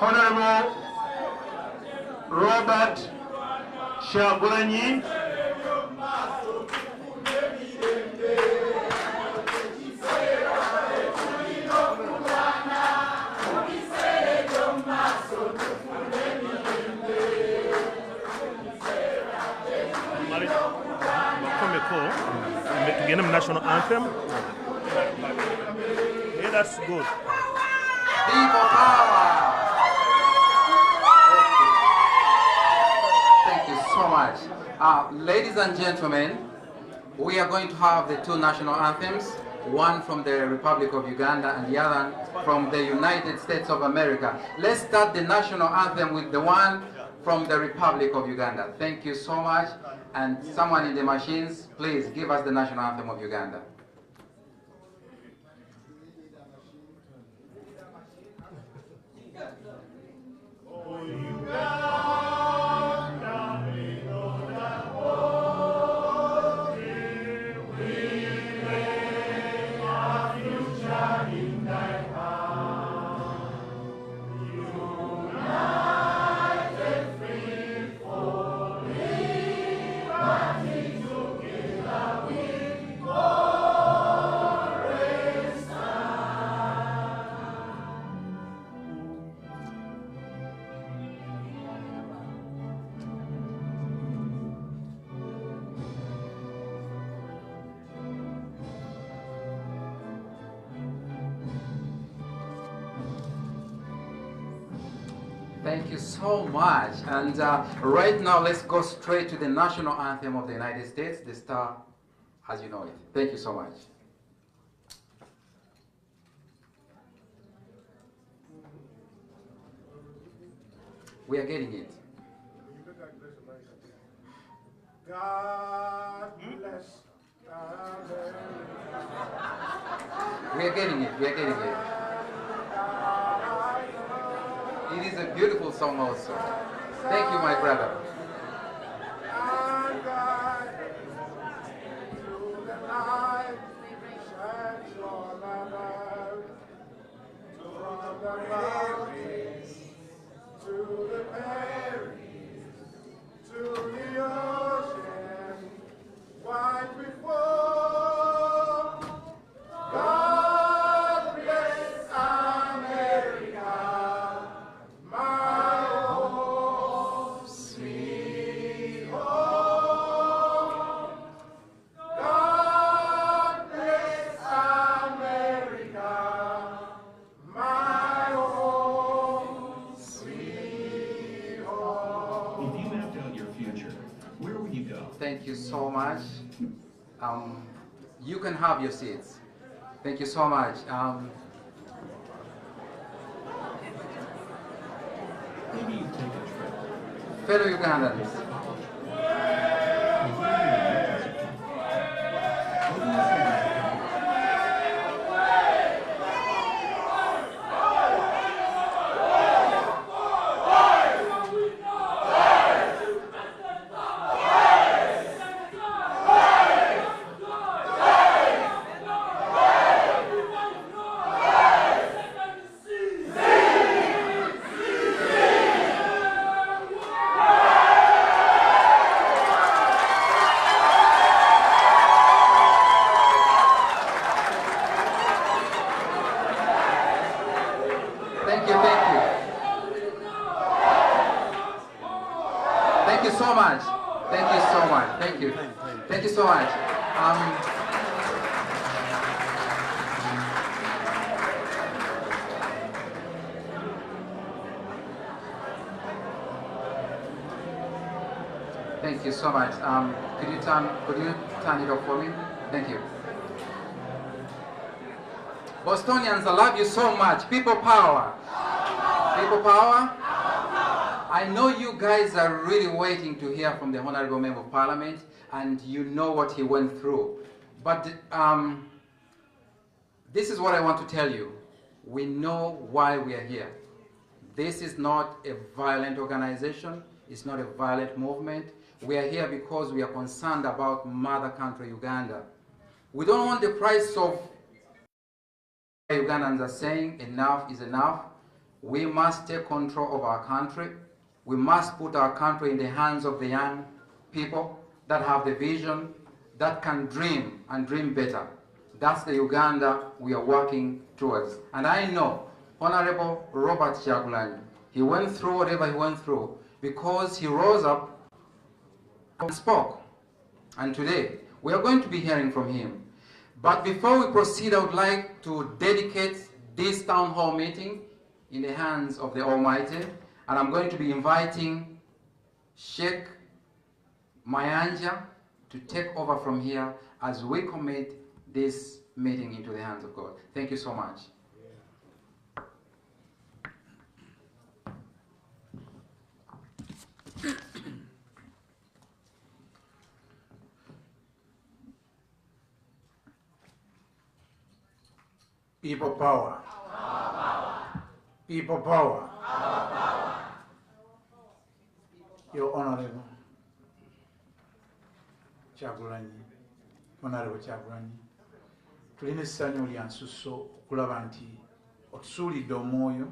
Honorable Robert Shagulanyi. To get them national anthem. Yeah, that's good. People power. Thank you so much. Ladies and gentlemen, we are going to have the two national anthems, one from the Republic of Uganda and the other from the United States of America. Let's start the national anthem with the one from the Republic of Uganda. Thank you so much. And someone in the machines, please give us the national anthem of Uganda. Thank you so much. And right now, let's go straight to the national anthem of the United States, the Star as You Know It. Thank you so much. We are getting it. God bless America. We are getting it. We are getting it. It is a beautiful song also. Thank you, my brother. And God to the light shines on earth, from the mountains to the prairies, to the ocean, wide before. God bless America, my home, sweet home. God bless America, my home, sweet home. If you mapped out your future, where would you go? Thank you so much. You can have your seats. Thank you so much. Maybe you take a trip. Fellow Ugandans, thank you. Thank you so much. Thank you so much. Thank you. Thank you so much. Thank you so much. Could you turn it off for me? Thank you. Bostonians, I love you so much. People power. People power. I know you guys are really waiting to hear from the Honorable Member of Parliament, and you know what he went through. But this is what I want to tell you. We know why we are here. This is not a violent organization. It's not a violent movement. We are here because we are concerned about mother country Uganda. We don't want the price of Ugandans are saying enough is enough. We must take control of our country. We must put our country in the hands of the young people that have the vision, that can dream and dream better. That's the Uganda we are working towards. And I know Honorable Robert Kyagulanyi, he went through whatever he went through because he rose up and spoke. And today, we are going to be hearing from him. But before we proceed, I would like to dedicate this town hall meeting in the hands of the Almighty. And I'm going to be inviting Sheikh Mayanja to take over from here as we commit this meeting into the hands of God. Thank you so much. People power. People power. Your Honorable Kyagulanyi, Honorable Kyagulanyi, tulina essanyu lya nsusso okulaba nti otusuulidde omwoyo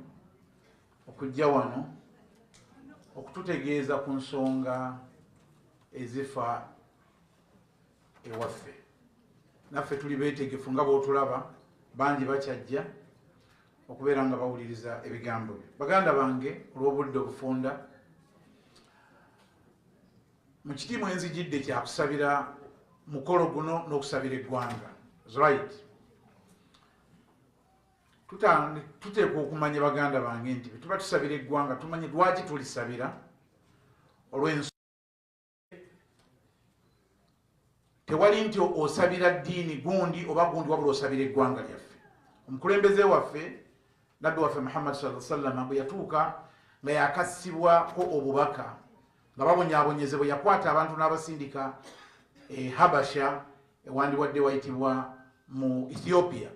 okujja wano okututegeeza ku nsonga ezifa ewaffe. Naffe tuli beetegefu nga bw'otulaba, bangi bakyajja okubeera nga bawuliriza ebigambo bye. Baganda bange, olw'obudde obufunda, mu kitiibwa enzijidde kyakusabira mukolo guno n'okusabira eggwanga. Right. Tuteekwa okumanya baganda bange nti tuba tusabira eggwanga tumanye lwaki tulisabira olw'ensonga. Tewali nti osabira ddiini gundi oba gundi wabula osabira eggwanga lyaffe. Omukulembeze waffe nabbi waffe Muhammad sallallahu alaihi wasallam bwe yatuuka nga yakassibwako obubaka nga babonyaabonyezebwa, yakwata abantu n'abasindika Habasha ewandiwadde wayitibwa mu Ethiopia.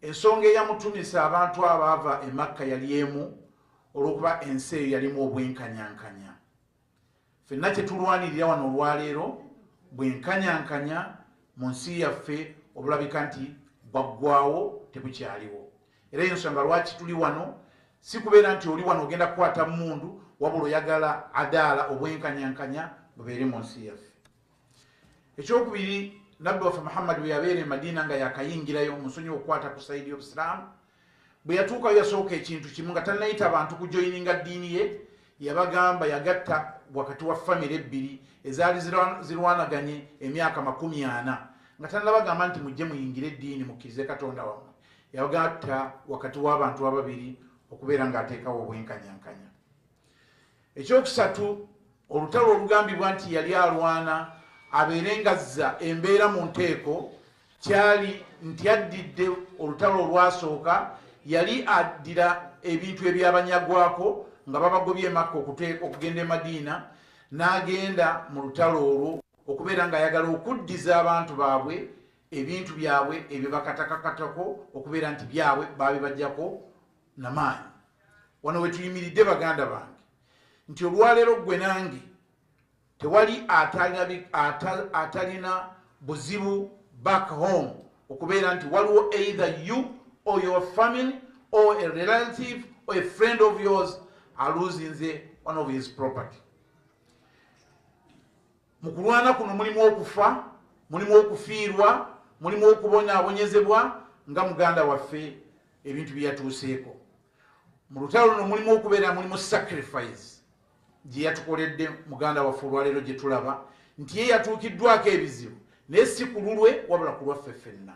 Ensonga eyamutumisa abantu abaava e Makka yali emu, olw'okuba ensi eyo yalimu obwenkanyankanya. Ffenna kye tulwanirira wano olwaleero bwenkanyankanya mu nsi yaffe obulabika nti bwaggwaawo tebukyaliwo. Era ensonga lwaki tuli wano si kubeera nti oli wano ogenda kukwata mundu, wabula oyagala adaala obwenkanyankanya bubeere mu nsi yaffe. Ekyokubiri, nabbi waffe Muhammad bwe yabeera e Madina nga yakayingirayo omusonyi okukwata ku sayidi y'Obusiraamu, bwe yatuukayo yasooka ekintu kimu nga talinayita abantu kujoyininga ddiini ye, yabagamba yagatta wakati wa famire ebbiri ezaali zirwanaganye emyaka 40 nga tanabagamba nti mujje muyingire eddiini mukkirize Katonda wammwe. Yabagatta wakati w'abantu ababiri okubeera ng'ateekawo obwenkanyankanya. Ekyokusatu, olutalo olugambibwa nti yali alwana abeere ngazza embeera mu nteeko kyali nti addidde olutalo olwasooka, yali addira ebintu ebyabanyagwako nga babagobye Makka okugenda e Madiina, n'agenda mu lutalo olwo okubeera ng'ayagala okuddiza abantu baabwe ebintu byabwe ebyo bakatakakatako okubeera nti byabwe babibajjako namaanyi. Wano we tuyimiridde baganda bange nti olwaleero gwe nange tewali atalina buzibu back home okubeera nti waliwo either you or your family or a relative or a friend of yours losing one of his property. Mu kulwana kuno mulimu okufa, mulimu okufiirwa, mulimu okubonyaabonyezebwa nga muganda waffe ebintu bye yatuuseeko. Mu lutalo luno mulimu okubeera mulimu sacrifice gye yatukoledde muganda waffe olwaleero gye tulaba nti ye yatuukiddwako ebizibu naye si ku lulwe wabula ku lwaffe ffenna.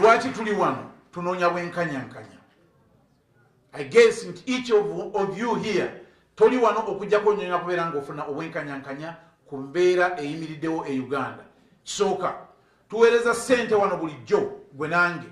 Lwaki tuli wano? Tunoonya bwenkanyankanya. I guess each of you here toli wano okujjako onyoonya kubeera ng'ofuna obwenkanyankanya ku mbeera eyimiriddewo e Uganda. Kisooka, tuweereza ssente wano bulijjo gwe nange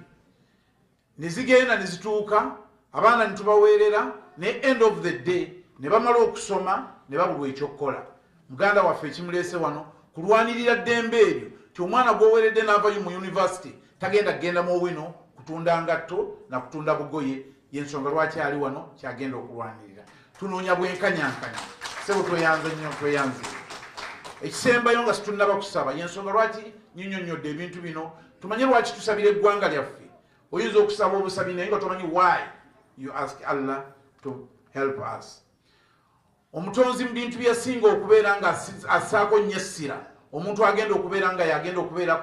ne zigenda ne zituuka, abaana ne tubaweerera, ne end of the day ne bamala okusoma ne babulwa ekyokkola. Muganda waffe ekimuleese wano kulwanirira ddembe eryo ti omwana gw'oweeredde n'avayo mu university tagenda kgenda mu owino kutunda ngatto na kutunda bugoye, yensonga lwaki ali wano kyagenda okulwanirira. Tunoonya bwenkanyankanya. Sebo tweyanze nnyo, tweyanze. ekisembayo nga situnnaba kusaba yensonga lwaki nyinyonyodde ebintu bino tumanye lwaki tusabira eggwanga lyaffe. Oyinza okusaba obusabi naye nga tomanyi why you ask Allah to help us. Omutonzi mu bintu byasinga okubeera nga assaako nnyo essira omuntu agenda okubeera nga yagenda okubeera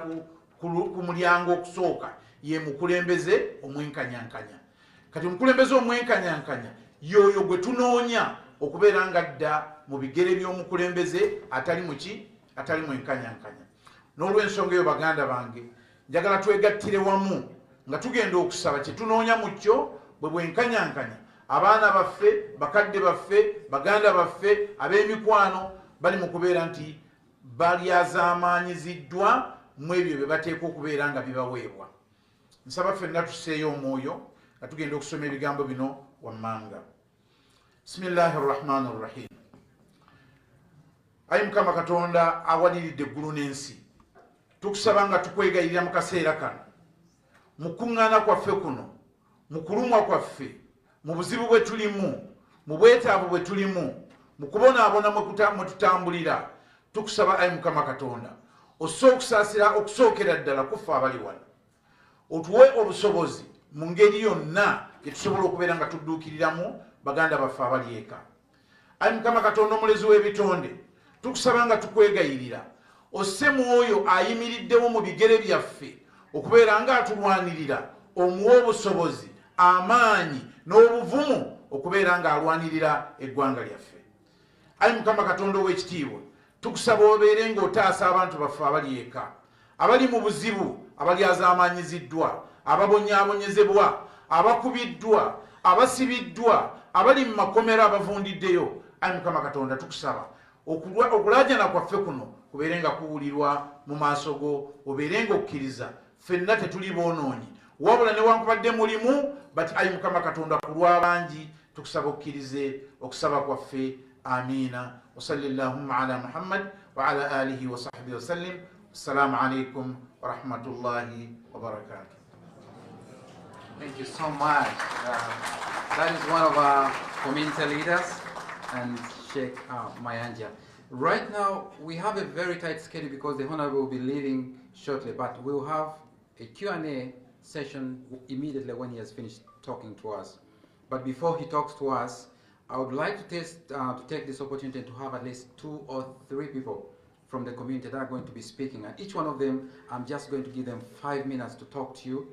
ku mulyango okusooka ye mukulembeze omwenkanyankanya. Kati omukulembeze omwenkanyankanya yoyo gwe tunoonya okubeera nga dda mu bigere by'omukulembeze atali mwenkanyankanya. N'olw'ensonga eyo baganda bange njagala twegattire wamu nga tugenda okusaba kye tunoonya mu kyo bwe bwenkanyankanya. Abaana baffe, bakadde baffe, baganda baffe, ab'emikwano bali mu kubeera nti balyazaamaanyiziddwa mu ebyo bye bateeka okubeera nga bibaweebwa. Nsaba ffenna tusseeyo omwoyo nga tugenda okusoma ebigambo bino wammanga. Bismillahi rrahmani rrahim. Ayi Mukama Katonda awaniridde eggulu n'ensi, tukusaba nga tukwegayirira mu kaseera kano, mu kuŋŋaana kwaffe kuno, mu kulumwa kwaffe, mu buzibu bwe tulimu, mu bwetaavu bwe tulimu, mu kubonaabona mwe tutambulira, tukusaba ayi Mukama Katonda osse okusaasira okusookera ddala kuffe abali wano, otuwe obusobozi mu ngeri yonna gye tusobola okubeera nga tudduukiriramu baganda baffe abali eka. Ayi Mukama Katonda omulezi w'ebitonde, tukusaba nga tukwegayirira osse mu oyo ayimiriddewo mu bigere byaffe okubeera nga atulwanirira, omuwe obusobozi, amaanyi n'obuvumu okubeera nga alwanirira eggwanga lyaffe. Ayi Mukama Katonda ow'ekitiibwa, tukusaba obeere ng'otaasa abantu baffe abali eka, abali mu buzibu, abalyazaamaanyiziddwa, ababonyaabonyezebwa, abakubiddwa, abasibiddwa, abali mu makomero abavundiddeyo. Ayi Mukama Katonda, tukusaba okulaajana kwaffe kuno kubeere nga kuwulirwa mu maaso go, obeere ng'okkiriza ffenna tetuli boonoonyi wabula newankubadde mulimu, bati ayi Mukama Katonda ku lw'abangi tukusaba okkirize okusaba kwaffe. Amiina. Wa sallallahu ala Muhammad wa ala alihi wa sahbihi wa sallim. Assalamu alaikum wa rahmatullahi wa barakatuh. Thank you so much. That is one of our community leaders and Sheikh Mayanja. Right now, we have a very tight schedule because the Honorable will be leaving shortly, but we'll have a Q&A session immediately when he has finished talking to us. But before he talks to us, I would like to take this opportunity to have at least 2 or 3 people from the community that are going to be speaking. And each one of them, I'm just going to give them 5 minutes to talk to you.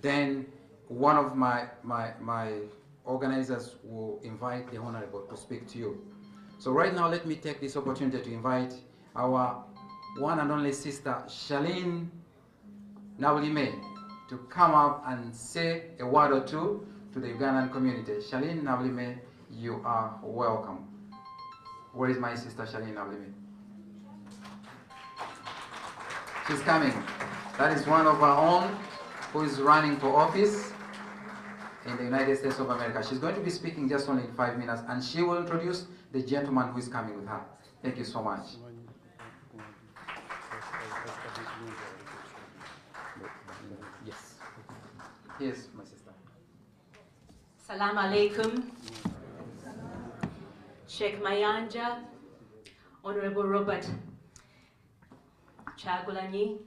Then one of my organizers will invite the Honorable to speak to you. So right now, let me take this opportunity to invite our one and only sister, Charlene Naulime, to come up and say a word or two to the Ugandan community. Charlene Naulime, you are welcome. Where is my sister, Charlene Naulime? She's coming. That is one of our own who is running for office in the United States of America. She's going to be speaking just only in 5 minutes, and she will introduce the gentleman who is coming with her. Thank you so much. Yes. Yes, my sister. Salam alaikum. Sheikh Mayanja, Honorable Robert Chagulanyi,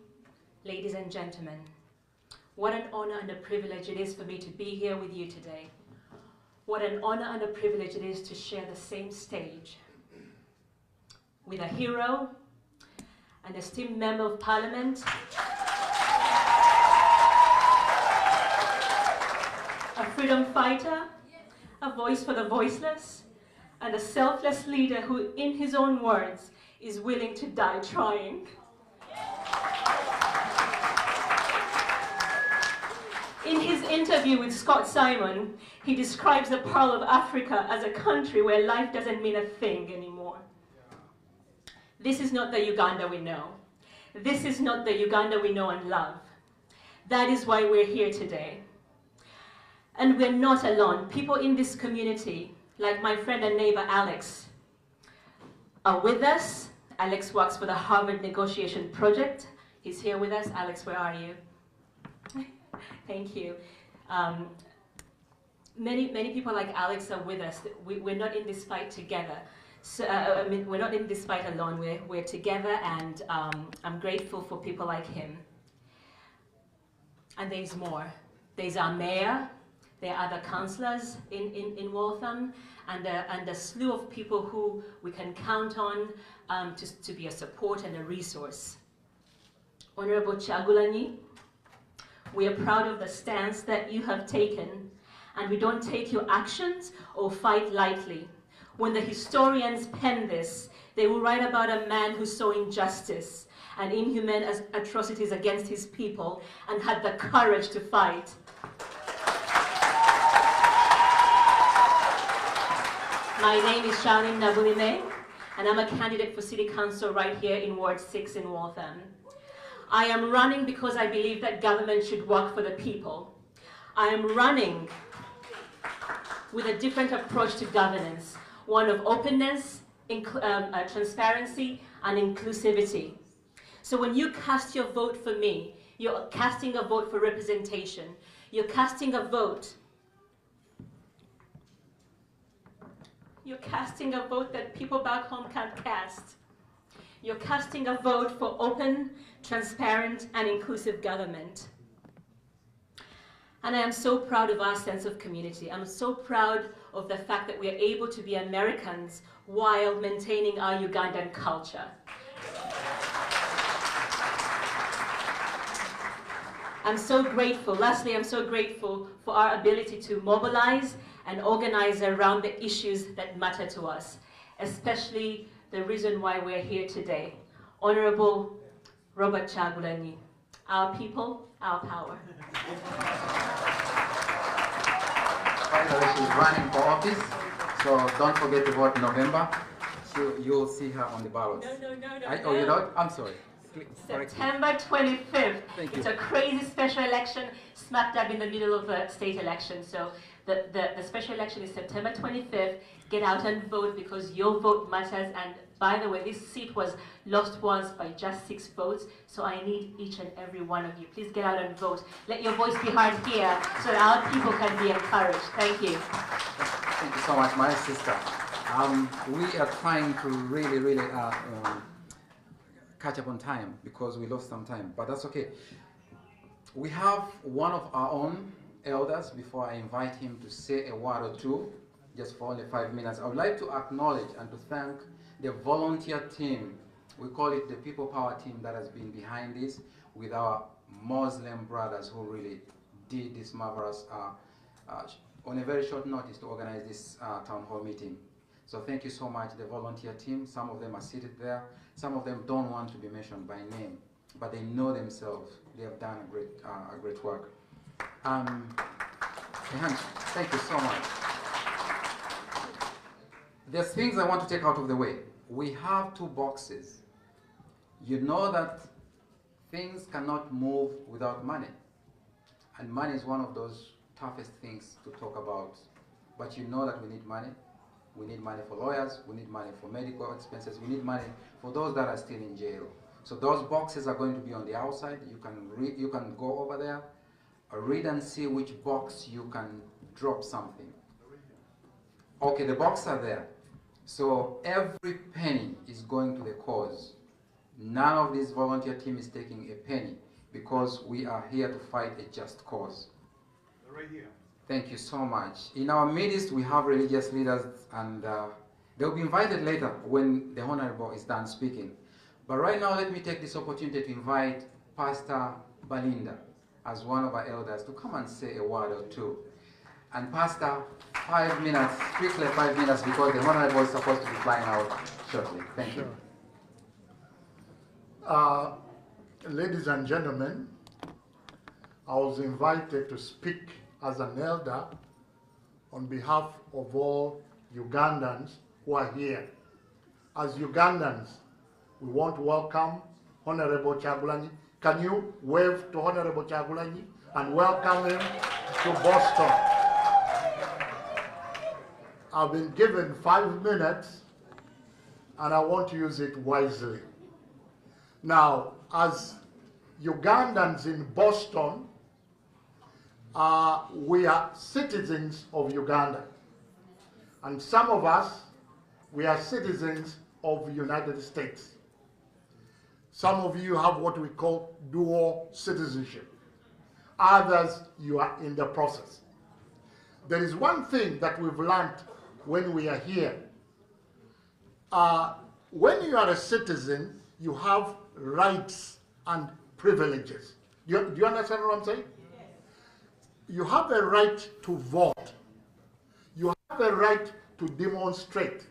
ladies and gentlemen. What an honor and a privilege it is for me to be here with you today. What an honor and a privilege it is to share the same stage with a hero, an esteemed member of parliament, a freedom fighter, a voice for the voiceless, and a selfless leader who, in his own words, is willing to die trying. In his interview with Scott Simon, he describes the Pearl of Africa as a country where life doesn't mean a thing anymore. This is not the Uganda we know. This is not the Uganda we know and love. That is why we're here today. And we're not alone. People in this community, like my friend and neighbor Alex, are with us. Alex works for the Harvard Negotiation Project. He's here with us. Alex, where are you? Thank you. Many people like Alex are with us. We're not in this fight together. So, I mean, we're not in this fight alone. We're together, and I'm grateful for people like him. And there's more. There's our mayor. There are other councillors in Waltham, and a slew of people who we can count on to be a support and a resource. Honourable Chagulanyi, we are proud of the stance that you have taken, and we don't take your actions or fight lightly. When the historians pen this, they will write about a man who saw injustice and inhuman atrocities against his people and had the courage to fight. My name is Charlene Nabulime, and I'm a candidate for City Council right here in Ward 6 in Waltham. I am running because I believe that government should work for the people. I am running with a different approach to governance, one of openness, transparency, and inclusivity. So when you cast your vote for me, you're casting a vote for representation. You're casting a vote. You're casting a vote that people back home can't cast. You're casting a vote for open, transparent, and inclusive government. And I am so proud of our sense of community. I'm so proud of the fact that we are able to be Americans while maintaining our Ugandan culture. I'm so grateful. Lastly, I'm so grateful for our ability to mobilize and organize around the issues that matter to us, especially the reason why we're here today. Honorable Robert Chagulanyi, our people, our power. Finally, she's running for office, so don't forget to vote in November. You'll see her on the ballot. No. Oh, you don't? I'm sorry. September 25th. Thank you. It's a crazy special election smack dab in the middle of a state election. So the special election is September 25th. Get out and vote because your vote matters. And by the way, this seat was lost once by just 6 votes. So I need each and every one of you. Please get out and vote. Let your voice be heard here so that our people can be encouraged. Thank you. Thank you so much, my sister. We are trying to really catch up on time because we lost some time, but that's okay. We have one of our own elders. Before I invite him to say a word or two, just for only 5 minutes, I would like to acknowledge and to thank the volunteer team. We call it the People Power team that has been behind this with our Muslim brothers who really did this marvelous, on a very short notice to organize this town hall meeting. So thank you so much, the volunteer team. Some of them are seated there. Some of them don't want to be mentioned by name, but they know themselves. They have done a great work. Thank you so much. There's things I want to take out of the way. We have 2 boxes. You know that things cannot move without money. And money is one of those toughest things to talk about. But you know that we need money. We need money for lawyers, we need money for medical expenses, we need money for those that are still in jail. So those boxes are going to be on the outside. You can go over there, read and see which box you can drop something. Okay, the boxes are there. So every penny is going to the cause. None of this volunteer team is taking a penny because we are here to fight a just cause. Right here. Thank you so much. In our midst, we have religious leaders, and they'll be invited later when the Honorable is done speaking. But right now, let me take this opportunity to invite Pastor Balinda as one of our elders to come and say a word or two. And Pastor, 5 minutes, strictly 5 minutes, because the Honorable is supposed to be flying out shortly. Thank you. Ladies and gentlemen, I was invited to speak as an elder on behalf of all Ugandans who are here. As Ugandans, we want to welcome Honorable Chagulanyi. Can you wave to Honorable Chagulanyi and welcome him to Boston? I've been given 5 minutes and I want to use it wisely. Now, as Ugandans in Boston, we are citizens of Uganda. And some of us we are citizens of the United States. Some of you have what we call dual citizenship. Others, you are in the process. There is one thing that we've learned when we are here. When you are a citizen, you have rights and privileges. Do you understand what I'm saying? Yes. You have a right to vote. You have a right to demonstrate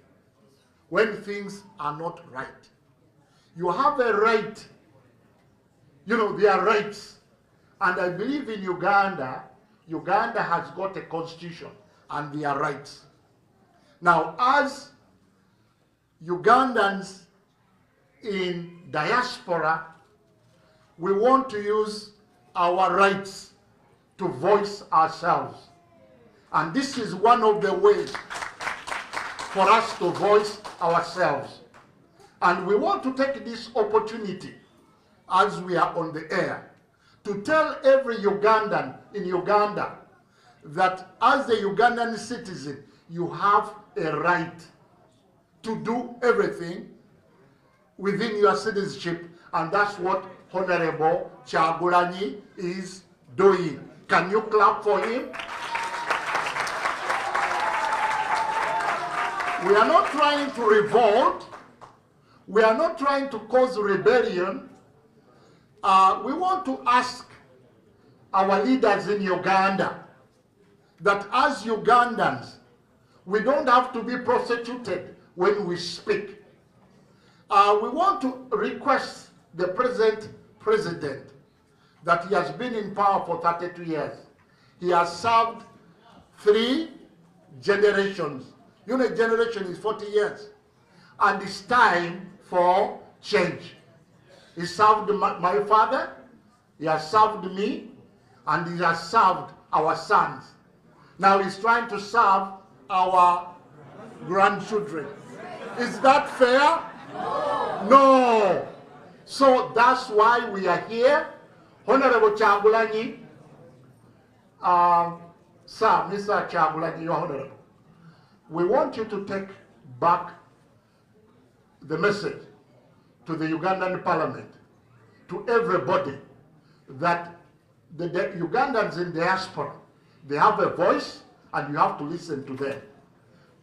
when things are not right. You have a right, there are rights. And I believe in Uganda, Uganda has got a constitution and there are rights. Now, as Ugandans in diaspora, we want to use our rights to voice ourselves. And this is one of the ways for us to voice ourselves. And we want to take this opportunity as we are on the air to tell every Ugandan in Uganda that as a Ugandan citizen, you have a right to do everything within your citizenship, and that's what Honorable Kyagulanyi is doing. Can you clap for him? We are not trying to revolt. We are not trying to cause rebellion. We want to ask our leaders in Uganda that as Ugandans, we don't have to be prosecuted when we speak. We want to request the present president that he has been in power for 32 years. He has served 3 generations. You know, a generation is 40 years. And it's time for change. He served my father, he has served me, and he has served our sons. Now he's trying to serve our grandchildren. Is that fair? No. So that's why we are here. Honorable Kyagulanyi, sir, Mr. Kyagulanyi, you're honorable. We want you to take back the message to the Ugandan parliament, to everybody, that the Ugandans in diaspora, they have a voice and you have to listen to them.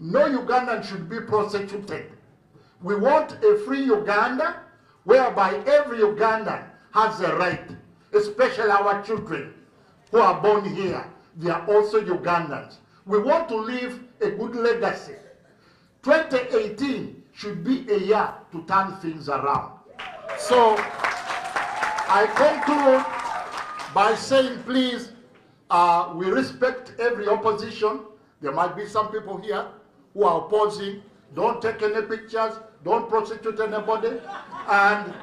No Ugandan should be prosecuted. We want a free Uganda whereby every Ugandan has a right, especially our children who are born here. They are also Ugandans. We want to leave a good legacy. 2018 should be a year to turn things around. So I conclude by saying, please, we respect every opposition. There might be some people here who are opposing. Don't take any pictures. Don't prosecute anybody. And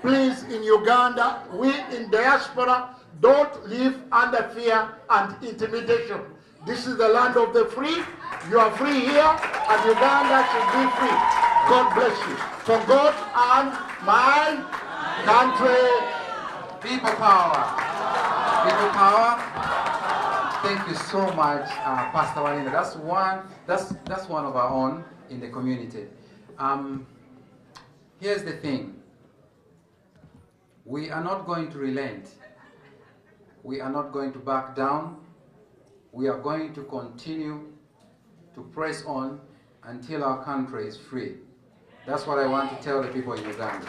please, in Uganda, we in diaspora, don't live under fear and intimidation. This is the land of the free. You are free here, and Uganda should be free. God bless you. For God and my country. People power. People power. Thank you so much, Pastor Walinda. That's one of our own in the community. Here's the thing. We are not going to relent. We are not going to back down. We are going to continue to press on until our country is free. That's what I want to tell the people in Uganda.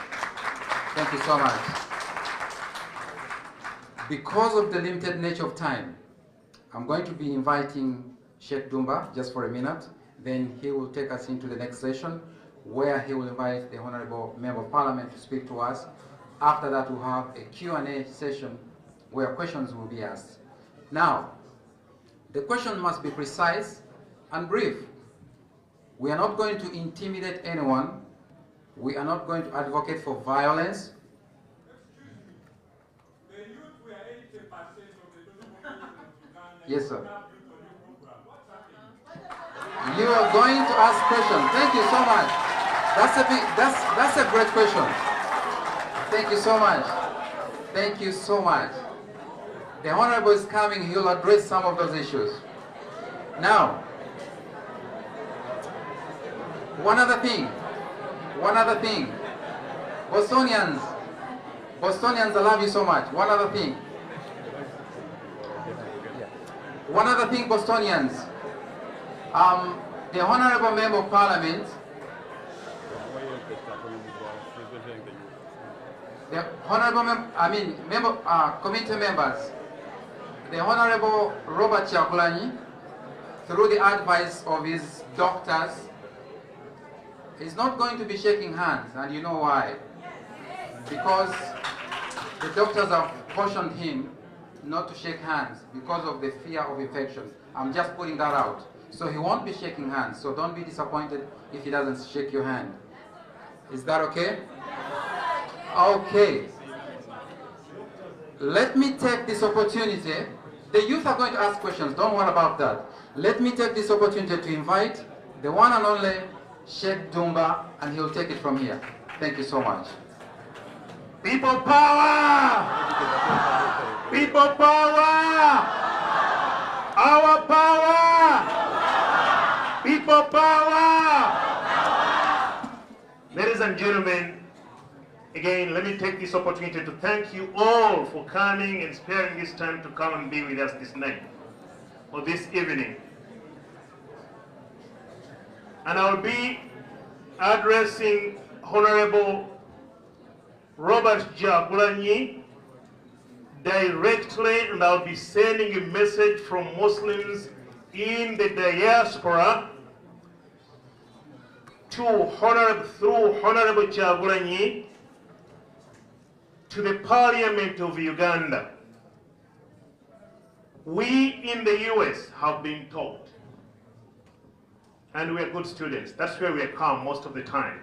Thank you so much. Because of the limited nature of time, I'm going to be inviting Sheikh Dumba just for a minute. Then he will take us into the next session where he will invite the Honorable Member of Parliament to speak to us. After that, we'll have a Q&A session where questions will be asked. Now, the question must be precise and brief. We are not going to intimidate anyone. We are not going to advocate for violence. The youth were 80% of the total population of Uganda. Yes, sir. What's happening? You are going to ask questions. Thank you so much. That's a great question. Thank you so much. Thank you so much. The Honorable is coming. He will address some of those issues. Now, One other thing. Bostonians, I love you so much. One other thing, Bostonians. The Honorable Member of Parliament, committee members, the Honorable Robert Chagulanyi, through the advice of his doctors, is not going to be shaking hands, and you know why? Because the doctors have cautioned him not to shake hands because of the fear of infection. I'm just putting that out. So he won't be shaking hands, so don't be disappointed if he doesn't shake your hand. Is that okay? Okay. Let me take this opportunity. The youth are going to ask questions, don't worry about that. Let me take this opportunity to invite the one and only Sheikh Dumba, and he'll take it from here. Thank you so much. People power! People power! Our power! People power! Ladies and gentlemen, again, let me take this opportunity to thank you all for coming and sparing this time to come and be with us this night, or this evening. And I'll be addressing Honorable Robert Chagulanyi directly, and I'll be sending a message from Muslims in the diaspora through Honorable Chagulanyi to the Parliament of Uganda. We in the US have been taught, and we are good students. That's where we are calm most of the time.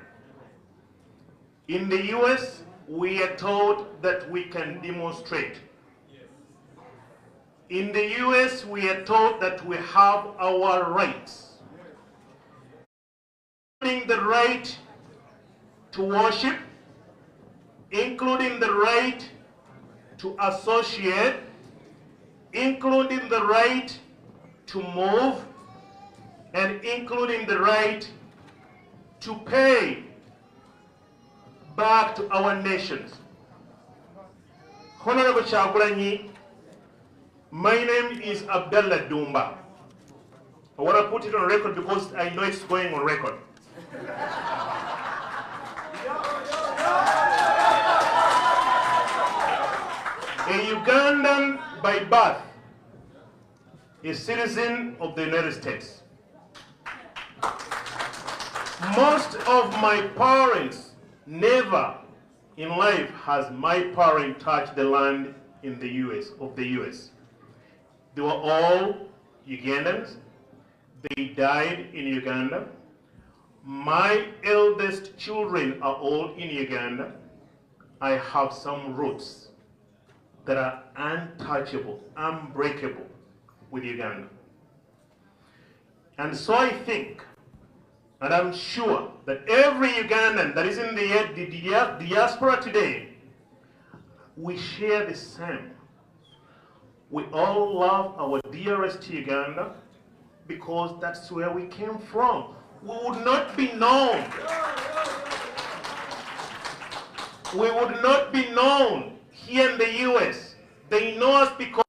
In the US, we are taught that we can demonstrate. In the US, we are taught that we have our rights, including the right to worship, including the right to associate, including the right to move, and including the right to pay back to our nations. Honorable Chagulanyi, my name is Abdallah Dumba. I want to put it on record because I know it's going on record. A Ugandan by birth, a citizen of the United States. Most of my parents, never in life has my parent touched the land in the US, of the US. They were all Ugandans. They died in Uganda. My eldest children are all in Uganda. I have some roots that are untouchable, unbreakable with Uganda. And so I think, and I'm sure, that every Ugandan that is in the diaspora today, we share the same. We all love our dearest Uganda because that's where we came from. We would not be known. We would not be known here in the US. They know us because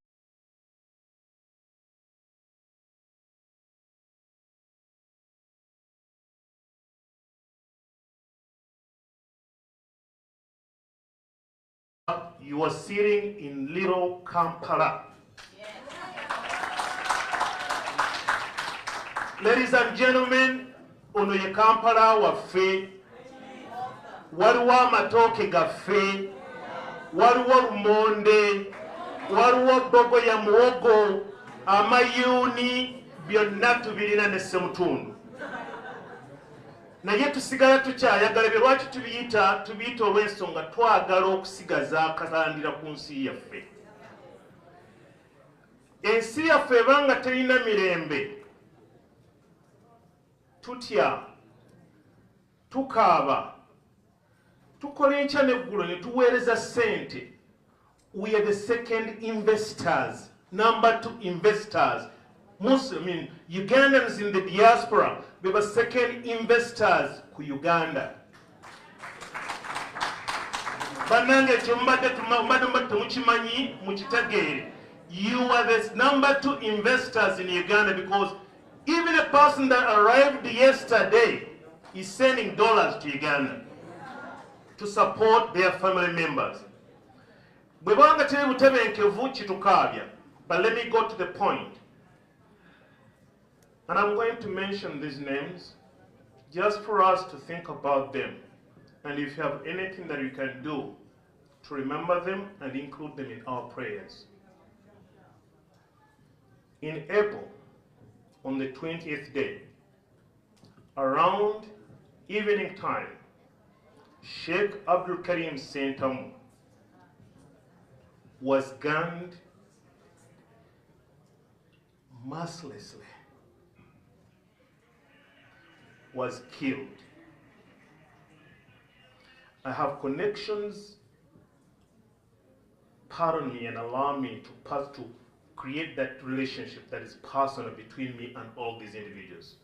you are sitting in little Kampala. Ladies and gentlemen, ono ye Kampala waffe, waliwo amatooke gaffe, waliwo lumonde, waliwo bbogo ya muwogo, amayuuni, byonna tubirina ne ssemutundu. Naye tusigala tukyayagala bye lwaki tubiyita olw'ensonga twagala okusigaza akalandira ku nsi yaffe. Ensi yaffe ebanga terina mirembe, tutya, tukaaba, tukola enkya n'eggulo ne tuweereza ssente. We are the second investors, number 2 investors. Ugandans in the diaspora, we were second investors ku Uganda. Banange you are the number 2 investors in Uganda, because even a person that arrived yesterday is sending dollars to Uganda to support their family members. But let me go to the point. And I'm going to mention these names just for us to think about them. And if you have anything that you can do to remember them and include them in our prayers. In April, on the 20th day, around evening time, Sheikh Abdul Karim Sentamu was gunned mercilessly, was killed. I have connections, pardon me and allow me to create that relationship that is personal between me and all these individuals.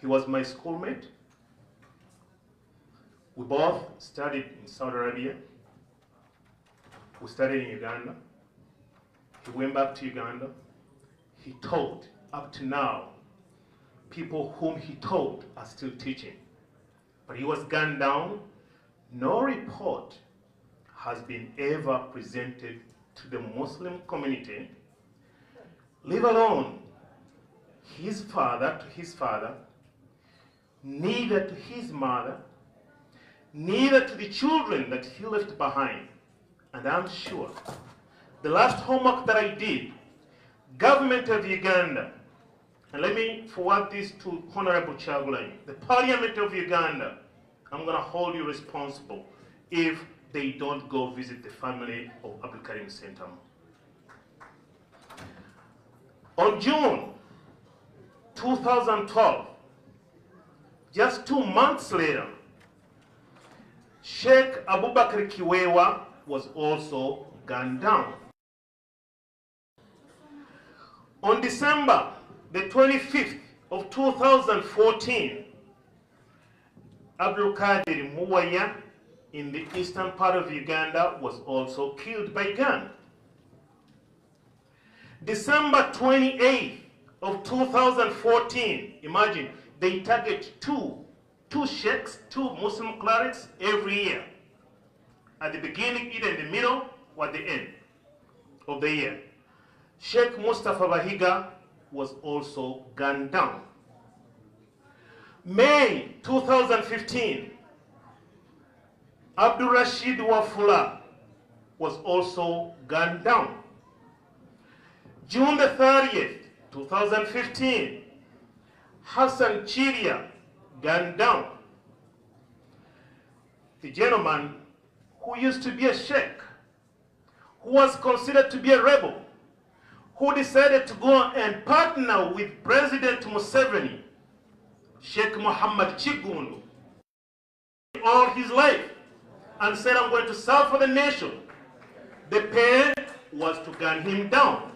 He was my schoolmate. We both studied in Saudi Arabia. We studied in Uganda. He went back to Uganda. He taught. Up to now, people whom he taught are still teaching. But he was gunned down. No report has been ever presented to the Muslim community, leave alone his father, neither to his mother, neither to the children that he left behind. And I'm sure the last homework that I did, government of Uganda, and let me forward this to Honorable Chagulanyi, the Parliament of Uganda, I'm going to hold you responsible if they don't go visit the family of Abdul Karim Sentamu. On June 2012, just 2 months later, Sheikh Abubakar Kiwewa was also gunned down. On December the 25th of 2014, Abdul Kadir Muwaya in the eastern part of Uganda was also killed by gun. December 28th of 2014, imagine, they target two sheikhs, 2 Muslim clerics every year. At the beginning, either in the middle or at the end of the year. Sheikh Mustafa Bahiga was also gunned down. May 2015, Abdul Rashid Wafula was also gunned down. June the 30th, 2015, Hassan Chiria gunned down. The gentleman who used to be a sheikh, who was considered to be a rebel, who decided to go and partner with President Museveni, Sheikh Muhammad Chigundu, all his life, and said, I'm going to serve for the nation. The pay was to gun him down.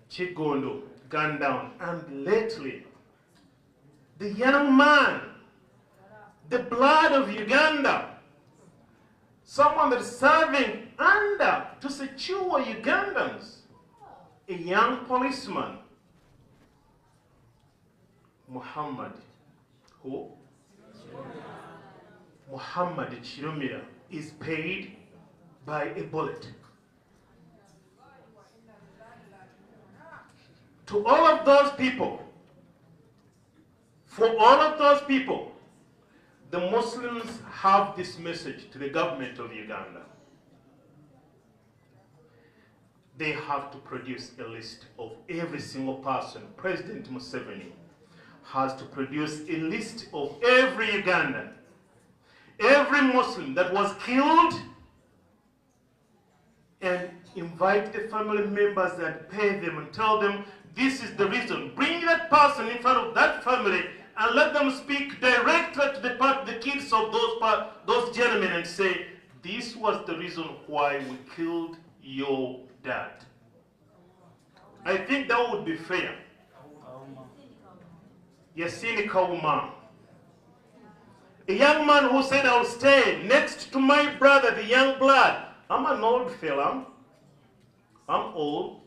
Chigundu gunned down. And lately, the young man, the blood of Uganda, someone that is serving under to secure Ugandans, a young policeman, Muhammad, who? Muhammad Chirumira is paid by a bullet. To all of those people, for all of those people, the Muslims have this message to the government of Uganda. They have to produce a list of every single person. President Museveni has to produce a list of every Ugandan, every Muslim that was killed, and invite the family members and pay them and tell them this is the reason. Bring that person in front of that family and let them speak directly to the kids of those gentlemen and say, this was the reason why we killed your dad. I think that would be fair. Yasini Kawuma. A young man who said, I'll stay next to my brother, the young blood. I'm an old fella. I'm old.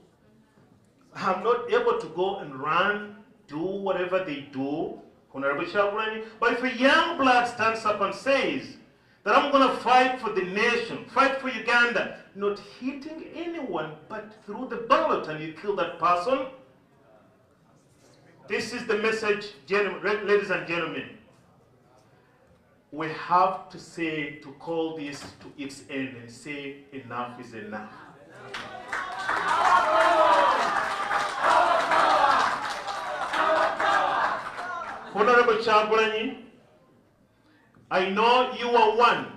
I'm not able to go and run, do whatever they do. Honorable Chagulanyi. But if a young blood stands up and says that I'm going to fight for the nation, fight for Uganda, not hitting anyone, but through the ballot, and you kill that person, this is the message, ladies and gentlemen. We have to say, to call this to its end and say enough is enough. Honorable Chagulanyi, I know you are one,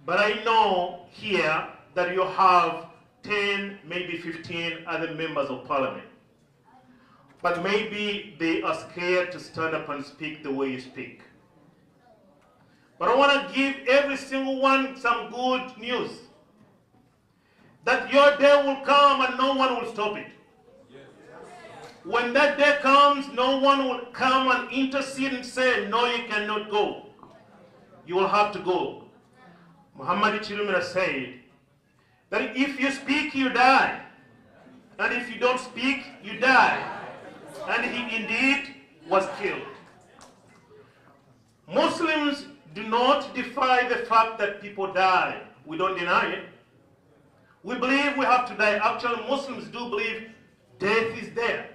but I know here that you have 10, maybe 15 other members of parliament. But maybe they are scared to stand up and speak the way you speak. But I want to give every single one some good news. That your day will come and no one will stop it. When that day comes, no one will come and intercede and say, no, you cannot go. You will have to go. Muhammad Chilumira said that if you speak, you die. And if you don't speak, you die. And he indeed was killed. Muslims do not defy the fact that people die. We don't deny it. We believe we have to die. Actually, Muslims do believe death is there.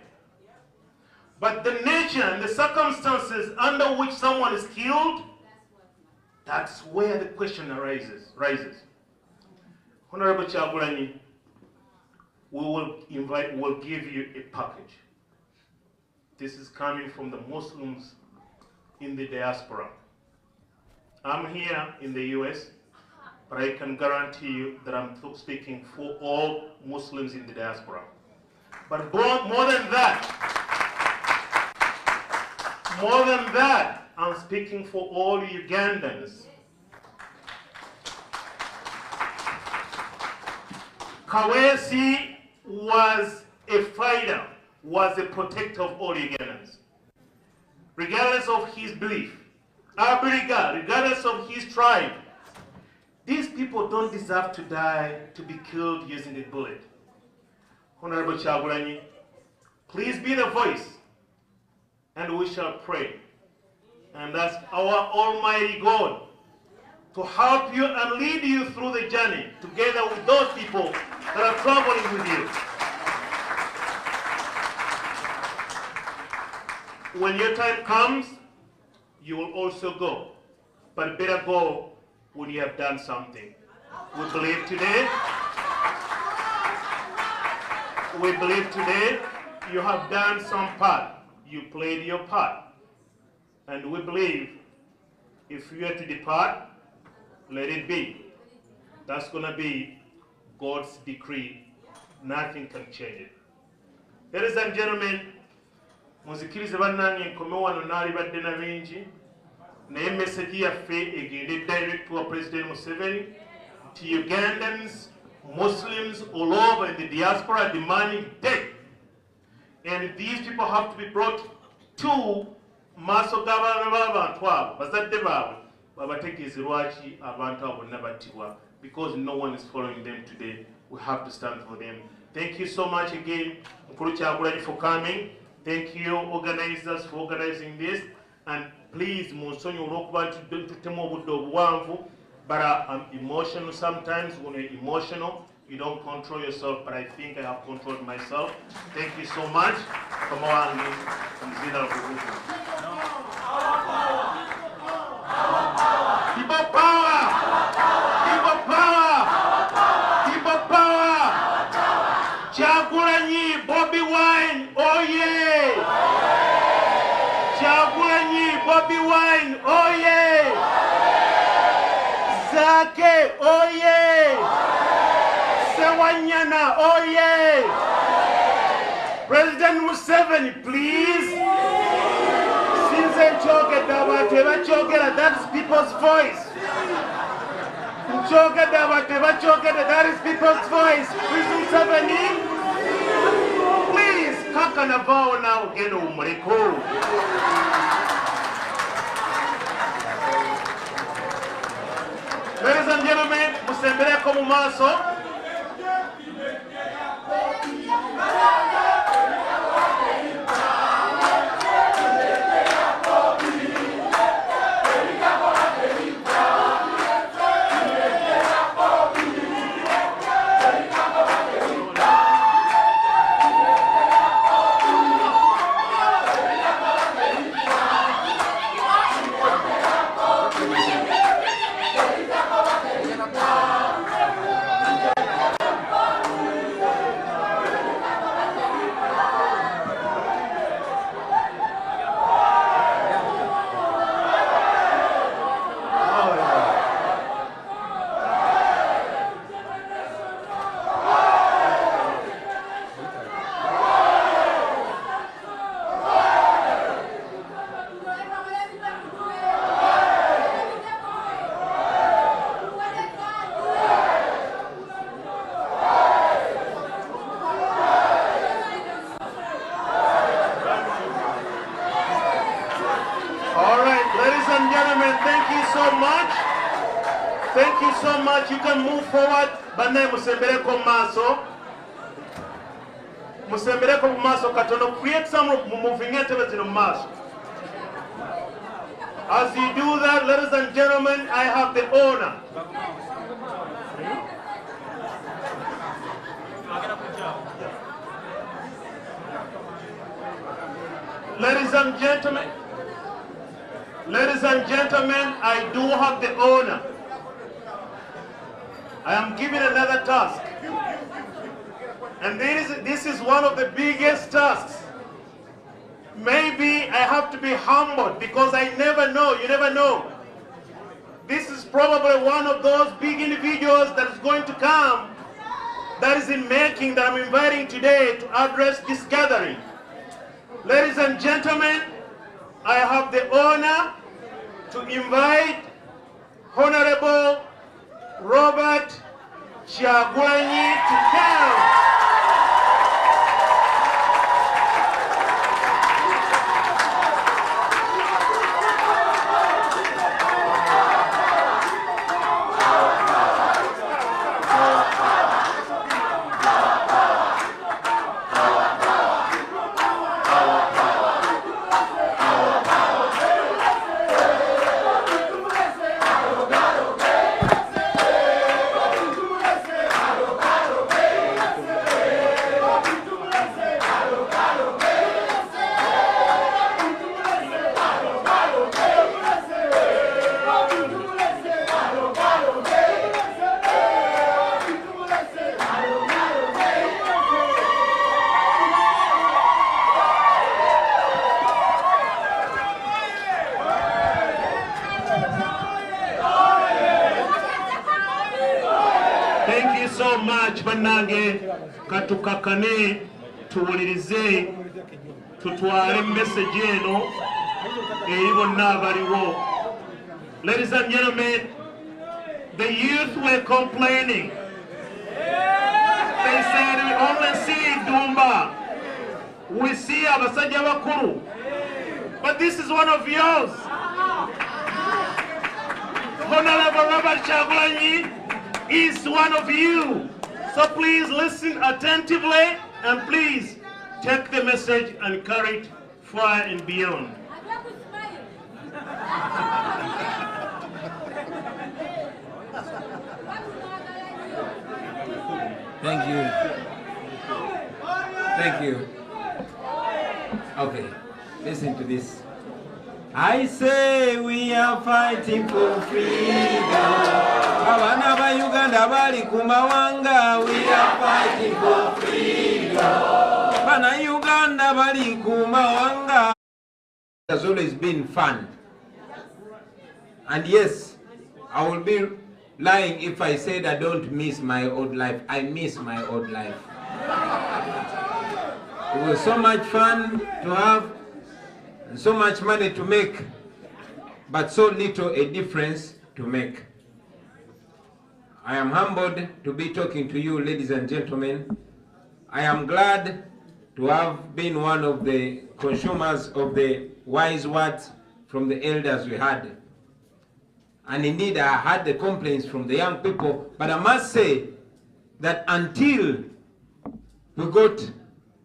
But the nature and the circumstances under which someone is killed, that's where the question arises. Honorable Chagulanyi, we will give you a package. This is coming from the Muslims in the diaspora. I'm here in the US, but I can guarantee you that I'm speaking for all Muslims in the diaspora. But more than that, I'm speaking for all Ugandans. Kawesi was a fighter, was a protector of all Ugandans. Regardless of his belief, regardless of his tribe, these people don't deserve to die, to be killed using a bullet. Honorable Chagulanyi, please be the voice, and we shall pray and ask our Almighty God to help you and lead you through the journey together with those people that are traveling with you. When your time comes, you will also go, but better go when you have done something. We believe today you have done some part. You played your part. And we believe if you are to depart, let it be. That's going to be God's decree. Nothing can change it. Ladies and gentlemen, muzikirize bannange nkome wano naali badde na bingi naye message yaffe egende direct to President Museveni, to Ugandans, Muslims all over in the diaspora demanding death. And these people have to be brought to maaso g'abaana b'abantu abo bazadde baabwe babategeeze lwaki abantu abo bonna battibwa, because no one is following them today. We have to stand for them. Thank you so much again, Mukulu Kyagulanyi, for coming. Thank you, organizers, for organizing this. And please, Monsonyi olw'okuba tuttemu obudde obuwanvu, but I'm emotional sometimes. When you're emotional, you don't control yourself, but I think I have controlled myself. Thank you so much. Kamawangi, Mzina Buruku. People power! People power! People power! Kyagulanyi, Bobi Wine, oh yeah! Kyagulanyi, Bobi Wine, oh yeah! Zake, oh yeah! Sewanyana, oh yeah! President Museveni, please! Since that is people's voice. That is people's voice. President Museveni, kaka navaawo naawe genda omuleko. Ladies and gentlemen, musembereko mu maaso. Thank you so much. You can move forward. Banaye musembereko maaso. Musembereko maaso katono. Create some moving entebbe zino maaso. As you do that, ladies and gentlemen, I have the honor. Ladies and gentlemen, I do have the honor. I am given another task. And this is one of the biggest tasks. Maybe I have to be humbled because I never know, you never know. This is probably one of those big individuals that is going to come, that is in making, that I'm inviting today to address this gathering. Ladies and gentlemen, I have the honor to invite Honorable Robert Kyagulanyi to come. Thank you so much, Banange. Katukakane, tuwulirize, tutwale message eno, Ladies and gentlemen, the youth were complaining. They said we only see Dumba. We see Abasajja Bakuru. But this is one of yours. Honorable Robert Kyagulanyi is one of you. So please listen attentively and please take the message and carry it far and beyond. Thank you. Thank you. Okay, listen to this. I say we are fighting for freedom. Abana ba Uganda bali kumawanga, we are fighting for freedom. Bana Uganda bali kumawanga. It has always been fun. And yes, I will be lying if I said I don't miss my old life. I miss my old life. It was so much fun to have and so much money to make, but so little a difference to make. I am humbled to be talking to you, ladies and gentlemen. I am glad to have been one of the consumers of the wise words from the elders we had. And indeed, I had the complaints from the young people, but I must say that until we got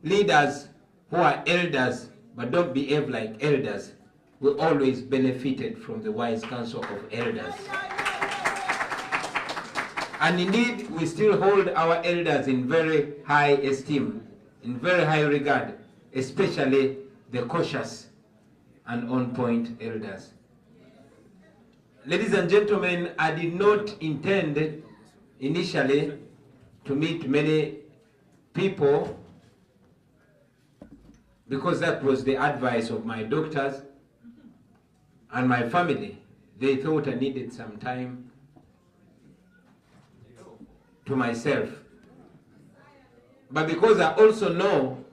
leaders who are elders but don't behave like elders, we always benefited from the wise counsel of elders. And indeed, we still hold our elders in very high esteem, in very high regard, especially the cautious and on-point elders. Ladies and gentlemen, I did not intend initially to meet many people because that was the advice of my doctors and my family. They thought I needed some time to myself. But because I also know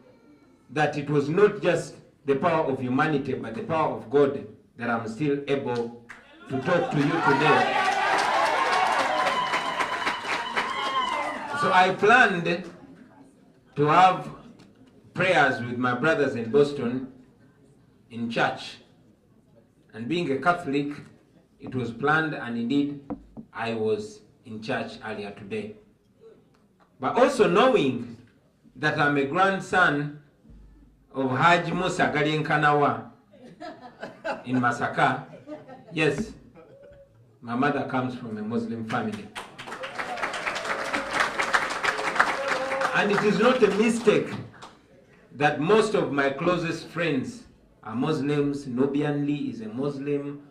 that it was not just the power of humanity, but the power of God, that I'm still able to talk to you today. So I planned to have prayers with my brothers in Boston in church. And being a Catholic, it was planned, and indeed I was in church earlier today. But also knowing that I'm a grandson of Haji Musa Kanawa in Masaka. Yes, my mother comes from a Muslim family. And it is not a mistake that most of my closest friends are Muslims. Nubian Lee is a Muslim.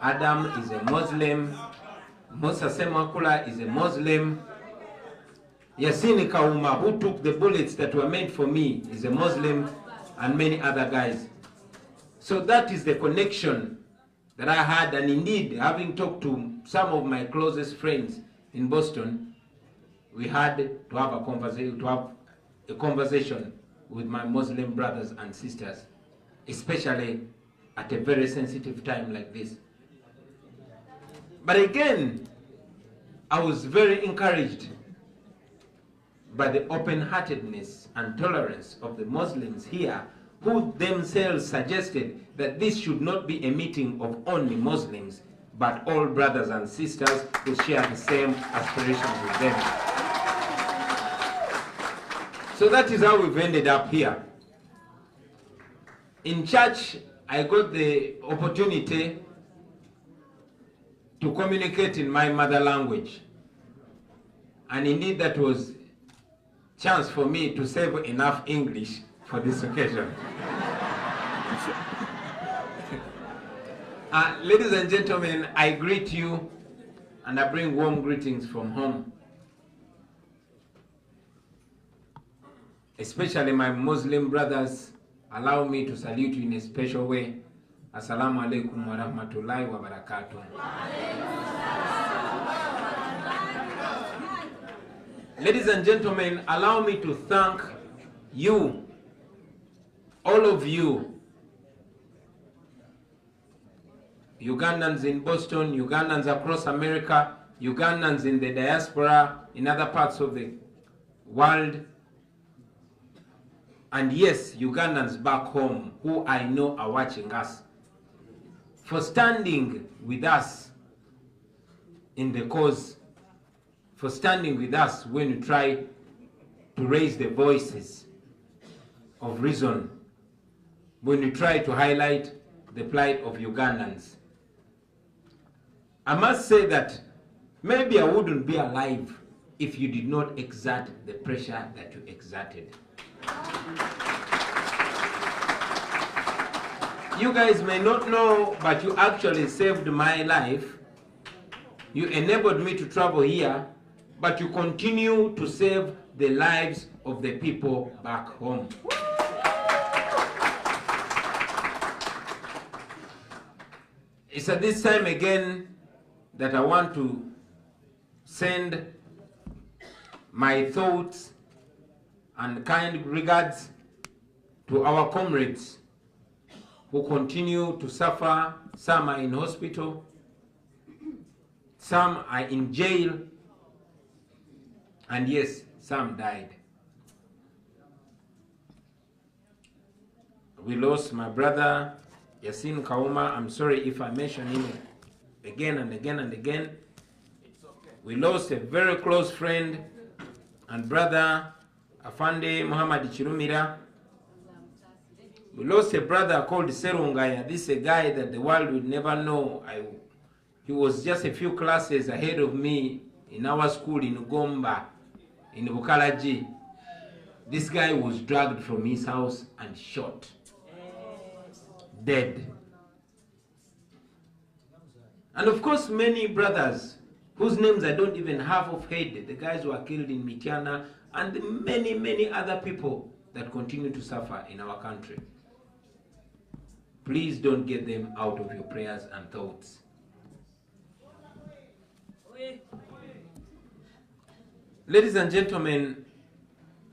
Adam is a Muslim. Musa Semakula is a Muslim. Yassini Kauma, who took the bullets that were made for me, is a Muslim, and many other guys. So that is the connection that I had, and indeed, having talked to some of my closest friends in Boston, we had to have a conversation with my Muslim brothers and sisters, especially at a very sensitive time like this. But again, I was very encouraged by the open-heartedness and tolerance of the Muslims here, who themselves suggested that this should not be a meeting of only Muslims, but all brothers and sisters who share the same aspirations with them. So that is how we've ended up here. In church, I got the opportunity to communicate in my mother language. And indeed, that was a chance for me to save enough English for this occasion. Ladies and gentlemen, I greet you and I bring warm greetings from home. Especially my Muslim brothers, allow me to salute you in a special way. Assalamu alaikum wa rahmatullahi wa barakatuh. Ladies and gentlemen, allow me to thank you, all of you, Ugandans in Boston, Ugandans across America, Ugandans in the diaspora, in other parts of the world, and yes, Ugandans back home who I know are watching us, for standing with us in the cause, for standing with us when we try to raise the voices of reason, when we try to highlight the plight of Ugandans. I must say that maybe I wouldn't be alive if you did not exert the pressure that you exerted. You guys may not know, but you actually saved my life. You enabled me to travel here, but you continue to save the lives of the people back home. It's at this time again that I want to send my thoughts and kind regards to our comrades who continue to suffer. Some are in hospital, some are in jail, and yes, some died. We lost my brother, Yasin Kauma. I'm sorry if I mention him again and again and again. We lost a very close friend and brother, Afande Muhammad Chirumira. We lost a brother called Serungaya. This is a guy that the world would never know. He was just a few classes ahead of me in our school in Ugomba, in Bukalaji. This guy was dragged from his house and shot. Dead. And of course, many brothers whose names I don't even have of head, the guys who are killed in Mityana, and many, many other people that continue to suffer in our country. Please don't get them out of your prayers and thoughts. Ladies and gentlemen,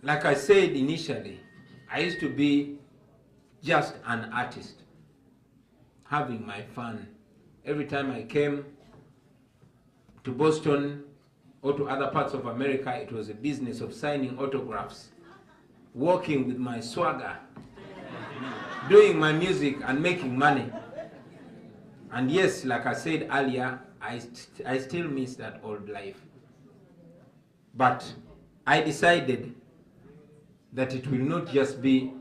like I said initially, I used to be just an artist, having my fun. Every time I came to Boston or to other parts of America, it was a business of signing autographs, walking with my swagger, doing my music and making money. And yes, like I said earlier, I still miss that old life. But I decided that it will not just be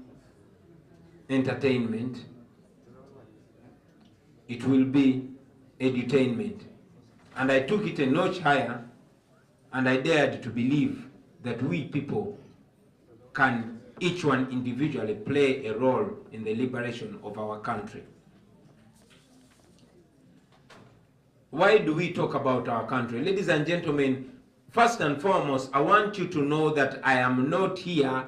entertainment, it will be edutainment. And I took it a notch higher, and I dared to believe that we people can, each one individually, play a role in the liberation of our country. Why do we talk about our country? Ladies and gentlemen, first and foremost, I want you to know that I am not here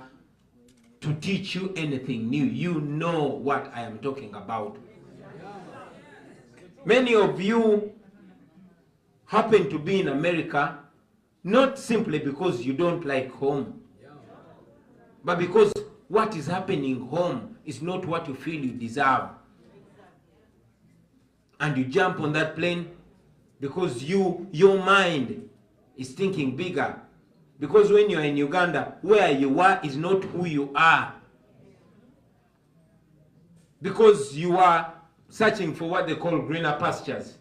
to teach you anything new. You know what I am talking about. Many of you happen to be in America not simply because you don't like home, but because what is happening home is not what you feel you deserve. And you jump on that plane because your mind is thinking bigger. Because when you're in Uganda, where you are is not who you are. Because you are searching for what they call greener pastures.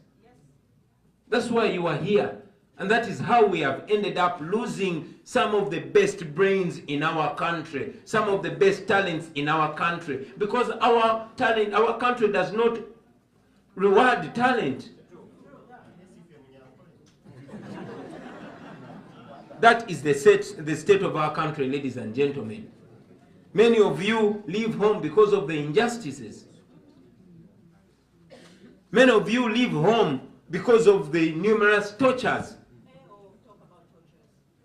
That's why you are here. And that is how we have ended up losing some of the best brains in our country, some of the best talents in our country. Because our country does not reward talent. That is the state of our country, ladies and gentlemen. Many of you leave home because of the injustices. Many of you leave home because of the numerous tortures.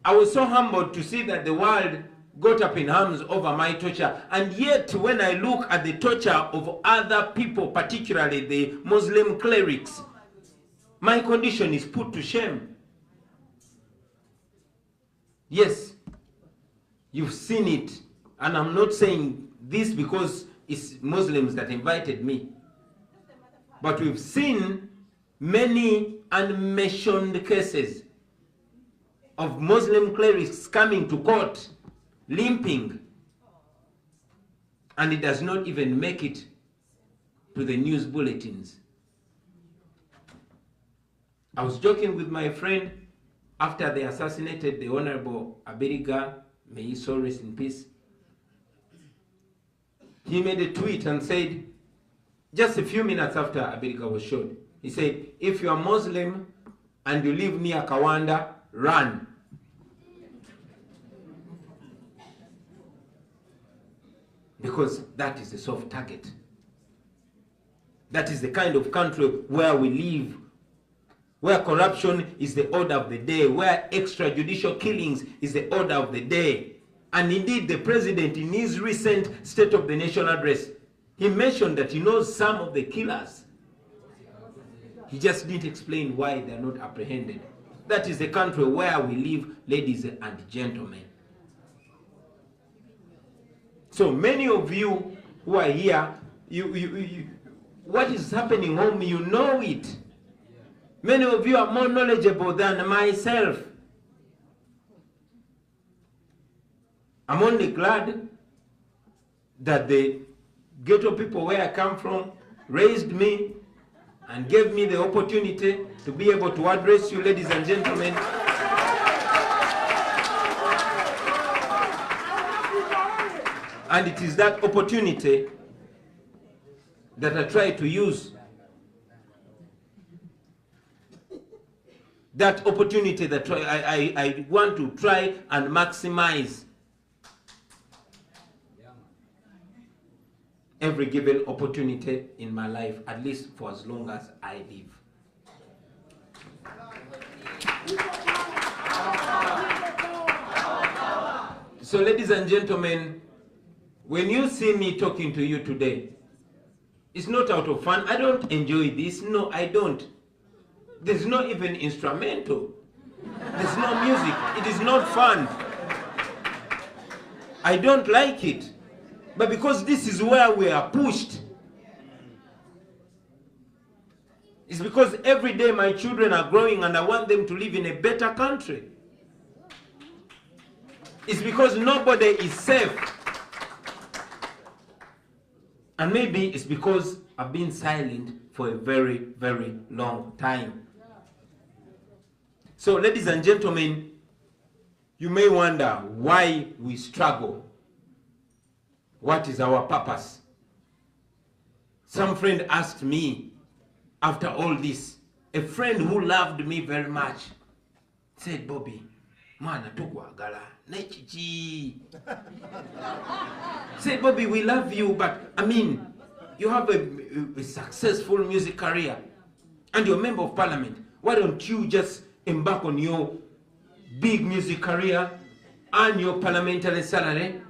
I was so humbled to see that the world got up in arms over my torture. And yet, when I look at the torture of other people, particularly the Muslim clerics, my condition is put to shame. Yes, you've seen it. And I'm not saying this because it's Muslims that invited me. But we've seen many unmentioned cases of Muslim clerics coming to court, limping. And it does not even make it to the news bulletins. I was joking with my friend after they assassinated the Honorable Abiriga, may his soul rest in peace. He made a tweet and said, just a few minutes after Abiriga was shot, he said, if you are Muslim and you live near Kawanda, run. Because that is a soft target. That is the kind of country where we live, where corruption is the order of the day, where extrajudicial killings is the order of the day. And indeed, the president, in his recent State of the Nation address, he mentioned that he knows some of the killers. He just didn't explain why they're not apprehended. That is the country where we live, ladies and gentlemen. So many of you who are here, what is happening home, you know it. Many of you are more knowledgeable than myself. I'm only glad that the ghetto people where I come from raised me and gave me the opportunity to be able to address you, ladies and gentlemen. And it is that opportunity that I try to use. That opportunity that I want to try and maximize. Every given opportunity in my life, at least for as long as I live. So ladies and gentlemen, when you see me talking to you today, it's not out of fun. I don't enjoy this. No, I don't. There's not even instrumental. There's no music. It is not fun. I don't like it. But because this is where we are pushed. It's because every day my children are growing and I want them to live in a better country. It's because nobody is safe. And maybe it's because I've been silent for a very, very long time. So, ladies and gentlemen, you may wonder why we struggle. What is our purpose? Some friend asked me after all this, a friend who loved me very much, said, Bobi, mana tukwagala nechichi. Said, Bobi, we love you, but I mean, you have a successful music career and you're a member of parliament. Why don't you just embark on your big music career and your parliamentary salary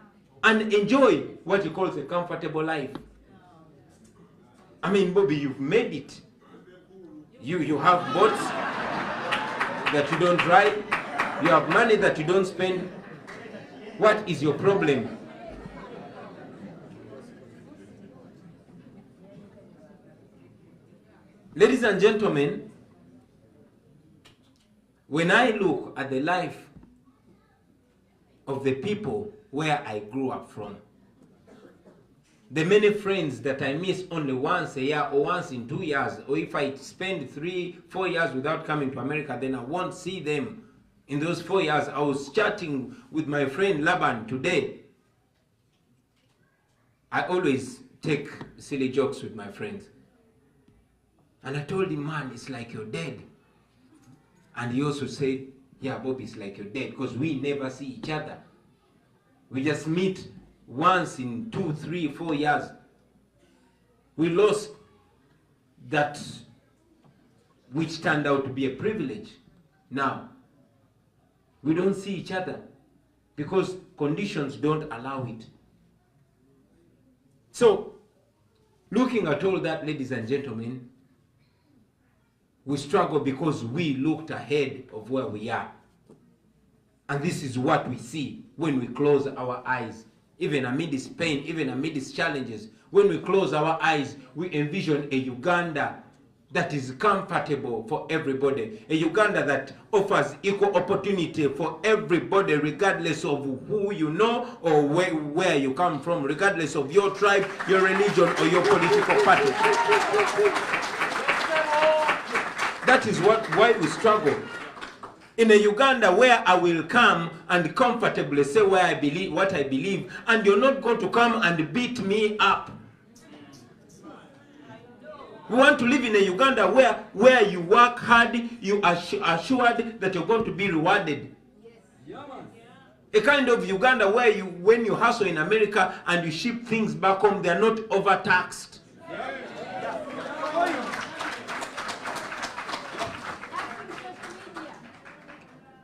and enjoy what he calls a comfortable life? I mean, Bobi, you've made it. You have boats that you don't drive. You have money that you don't spend. What is your problem? Ladies and gentlemen, when I look at the life of the people where I grew up from, the many friends that I miss only once a year or once in 2 years, or if I spend 3-4 years without coming to America, then I won't see them. In those 4 years, I was chatting with my friend Laban today. I always take silly jokes with my friends. And I told him, man, it's like you're dead. And he also said, yeah, Bobi, it's like you're dead, because we never see each other. We just meet once in 2, 3, 4 years. We lost that which turned out to be a privilege. Now, we don't see each other because conditions don't allow it. So, looking at all that, ladies and gentlemen, we struggle because we looked ahead of where we are. And this is what we see when we close our eyes. Even amidst pain, even amidst challenges, when we close our eyes, we envision a Uganda that is comfortable for everybody. A Uganda that offers equal opportunity for everybody, regardless of who you know or where you come from, regardless of your tribe, your religion, or your political party. That is why we struggle. In a Uganda where I will come and comfortably say what I believe, and you're not going to come and beat me up. We want to live in a Uganda where you work hard, you are assured that you're going to be rewarded. A kind of Uganda where when you hustle in America and you ship things back home, they're not overtaxed.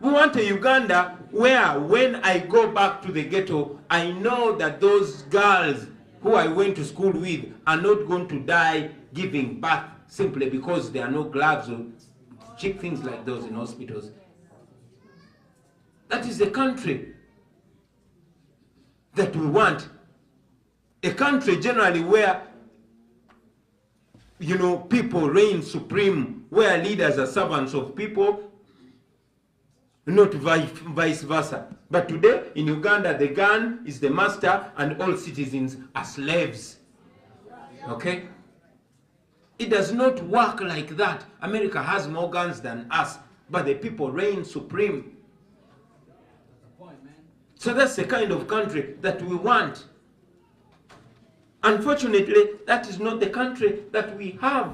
We want a Uganda where when I go back to the ghetto, I know that those girls who I went to school with are not going to die giving birth simply because there are no gloves or cheap things like those in hospitals. That is the country that we want. A country generally where, people reign supreme, where leaders are servants of people, not vice versa. But today in Uganda, the gun is the master and all citizens are slaves. Okay? It does not work like that. America has more guns than us, but the people reign supreme. So that's the kind of country that we want. Unfortunately, that is not the country that we have.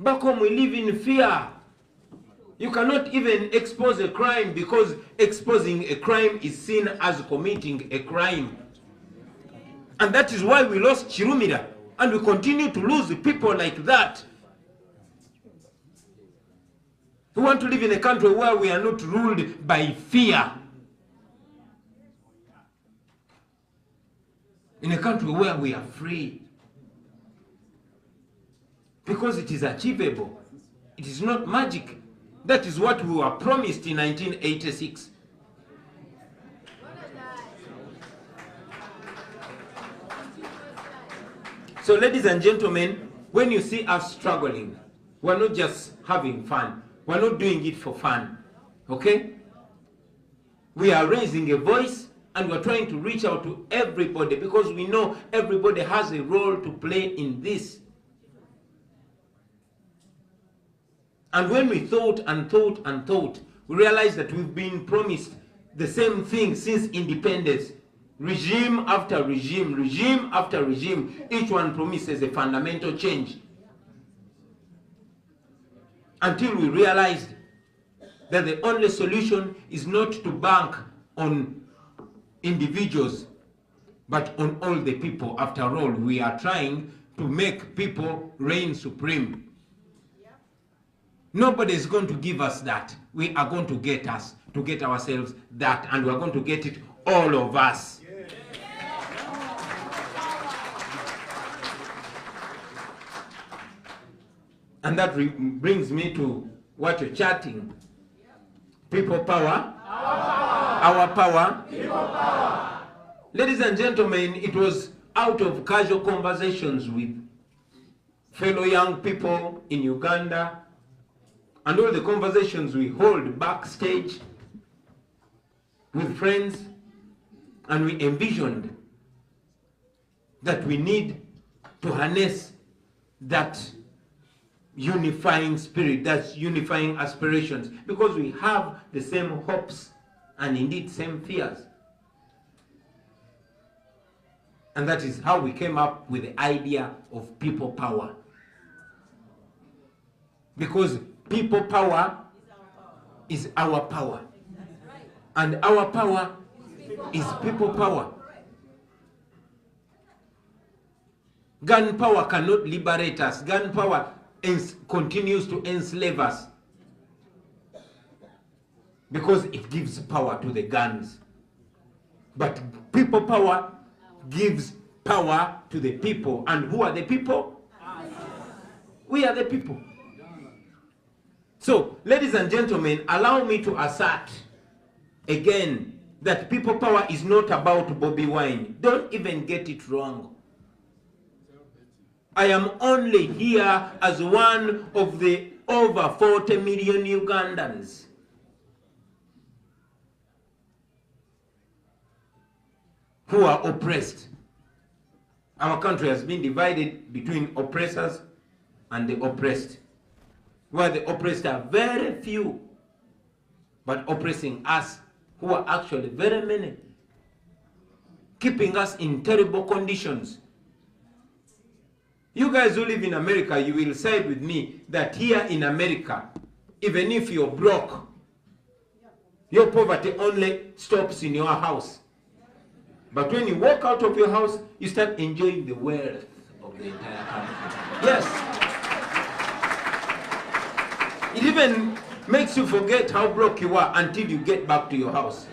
Back home we live in fear. You cannot even expose a crime because exposing a crime is seen as committing a crime. And that is why we lost Chirumira. And we continue to lose people like that. We want to live in a country where we are not ruled by fear. In a country where we are free. Because it is achievable. It is not magic. That is what we were promised in 1986. So ladies and gentlemen, when you see us struggling, we're not just having fun. We're not doing it for fun. Okay? We are raising a voice and we're trying to reach out to everybody because we know everybody has a role to play in this. And when we thought and thought and thought, we realized that we've been promised the same thing since independence. Regime after regime, regime after regime, each one promises a fundamental change. Until we realized that the only solution is not to bank on individuals, but on all the people. After all, we are trying to make people reign supreme. Nobody is going to give us that. We are going to get ourselves that, and we are going to get it, all of us. And that brings me to what you're chatting. People power. Our power. People power. Ladies and gentlemen, it was out of casual conversations with fellow young people in Uganda and all the conversations we hold backstage with friends, and we envisioned that we need to harness that unifying spirit, that's unifying aspirations, because we have the same hopes and indeed same fears. And that is how we came up with the idea of people power. Because people power is our power. And our power is people power. Gun power cannot liberate us. Gun power continues to enslave us because it gives power to the guns. But people power gives power to the people. And who are the people? We are the people. So, ladies and gentlemen, allow me to assert again that people power is not about Bobi Wine. Don't even get it wrong. I am only here as one of the over 40 million Ugandans. Who are oppressed. Our country has been divided between oppressors and the oppressed, where the oppressed are very few, but oppressing us, who are actually very many, keeping us in terrible conditions. You guys who live in America, you will side with me that here in America, even if you're broke, your poverty only stops in your house. But when you walk out of your house, you start enjoying the wealth of the entire country. Yes. It even makes you forget how broke you are until you get back to your house.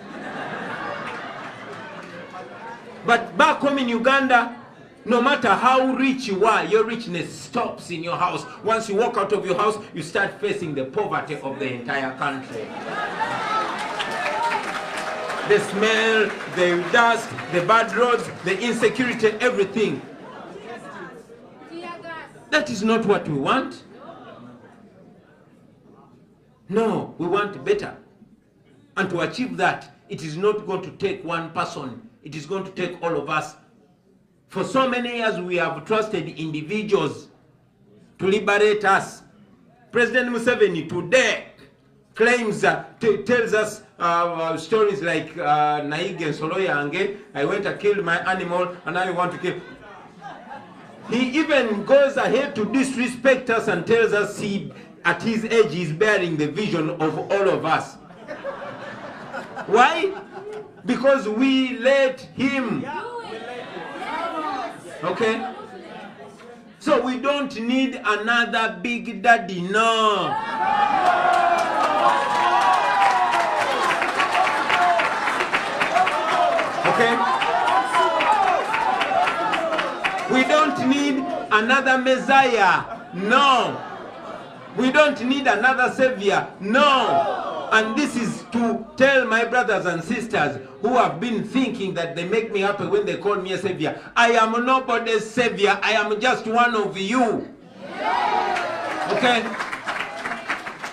But back home in Uganda, no matter how rich you are, your richness stops in your house. Once you walk out of your house, you start facing the poverty of the entire country. The smell, the dust, the bad roads, the insecurity, everything. That is not what we want. No, we want better. And to achieve that, it is not going to take one person. It is going to take all of us For so many years we have trusted individuals to liberate us. President Museveni today claims, tells us stories like Naige and Soloyange, I went to kill my animal and now you want to kill. He even goes ahead to disrespect us and tells us he, at his age, he's bearing the vision of all of us. Why? Because we let him. Okay? So we don't need another big daddy, no. Okay? We don't need another Messiah, no. We don't need another Savior, no. And this is to tell my brothers and sisters who have been thinking that they make me happy when they call me a Savior. I am nobody's Savior, I am just one of you. Okay?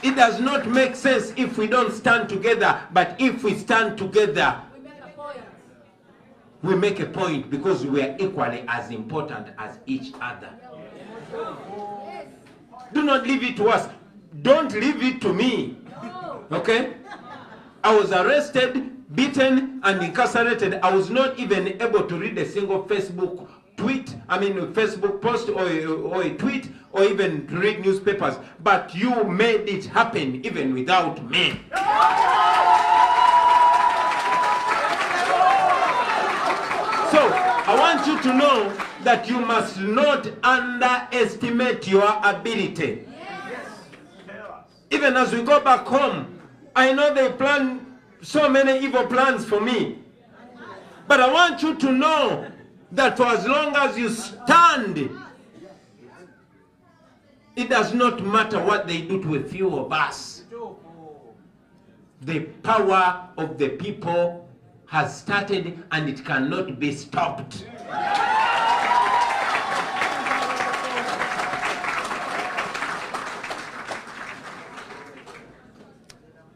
It does not make sense if we don't stand together, but if we stand together, we make a point because we are equally as important as each other. Do not leave it to us. Don't leave it to me. Okay? I was arrested, beaten, and incarcerated. I was not even able to read a single Facebook post or a tweet, or even to read newspapers. But you made it happen even without me. So, I want you to know that you must not underestimate your ability. Even as we go back home, I know they plan so many evil plans for me. But I want you to know that for as long as you stand, it does not matter what they do to a few of us. The power of the people has started and it cannot be stopped.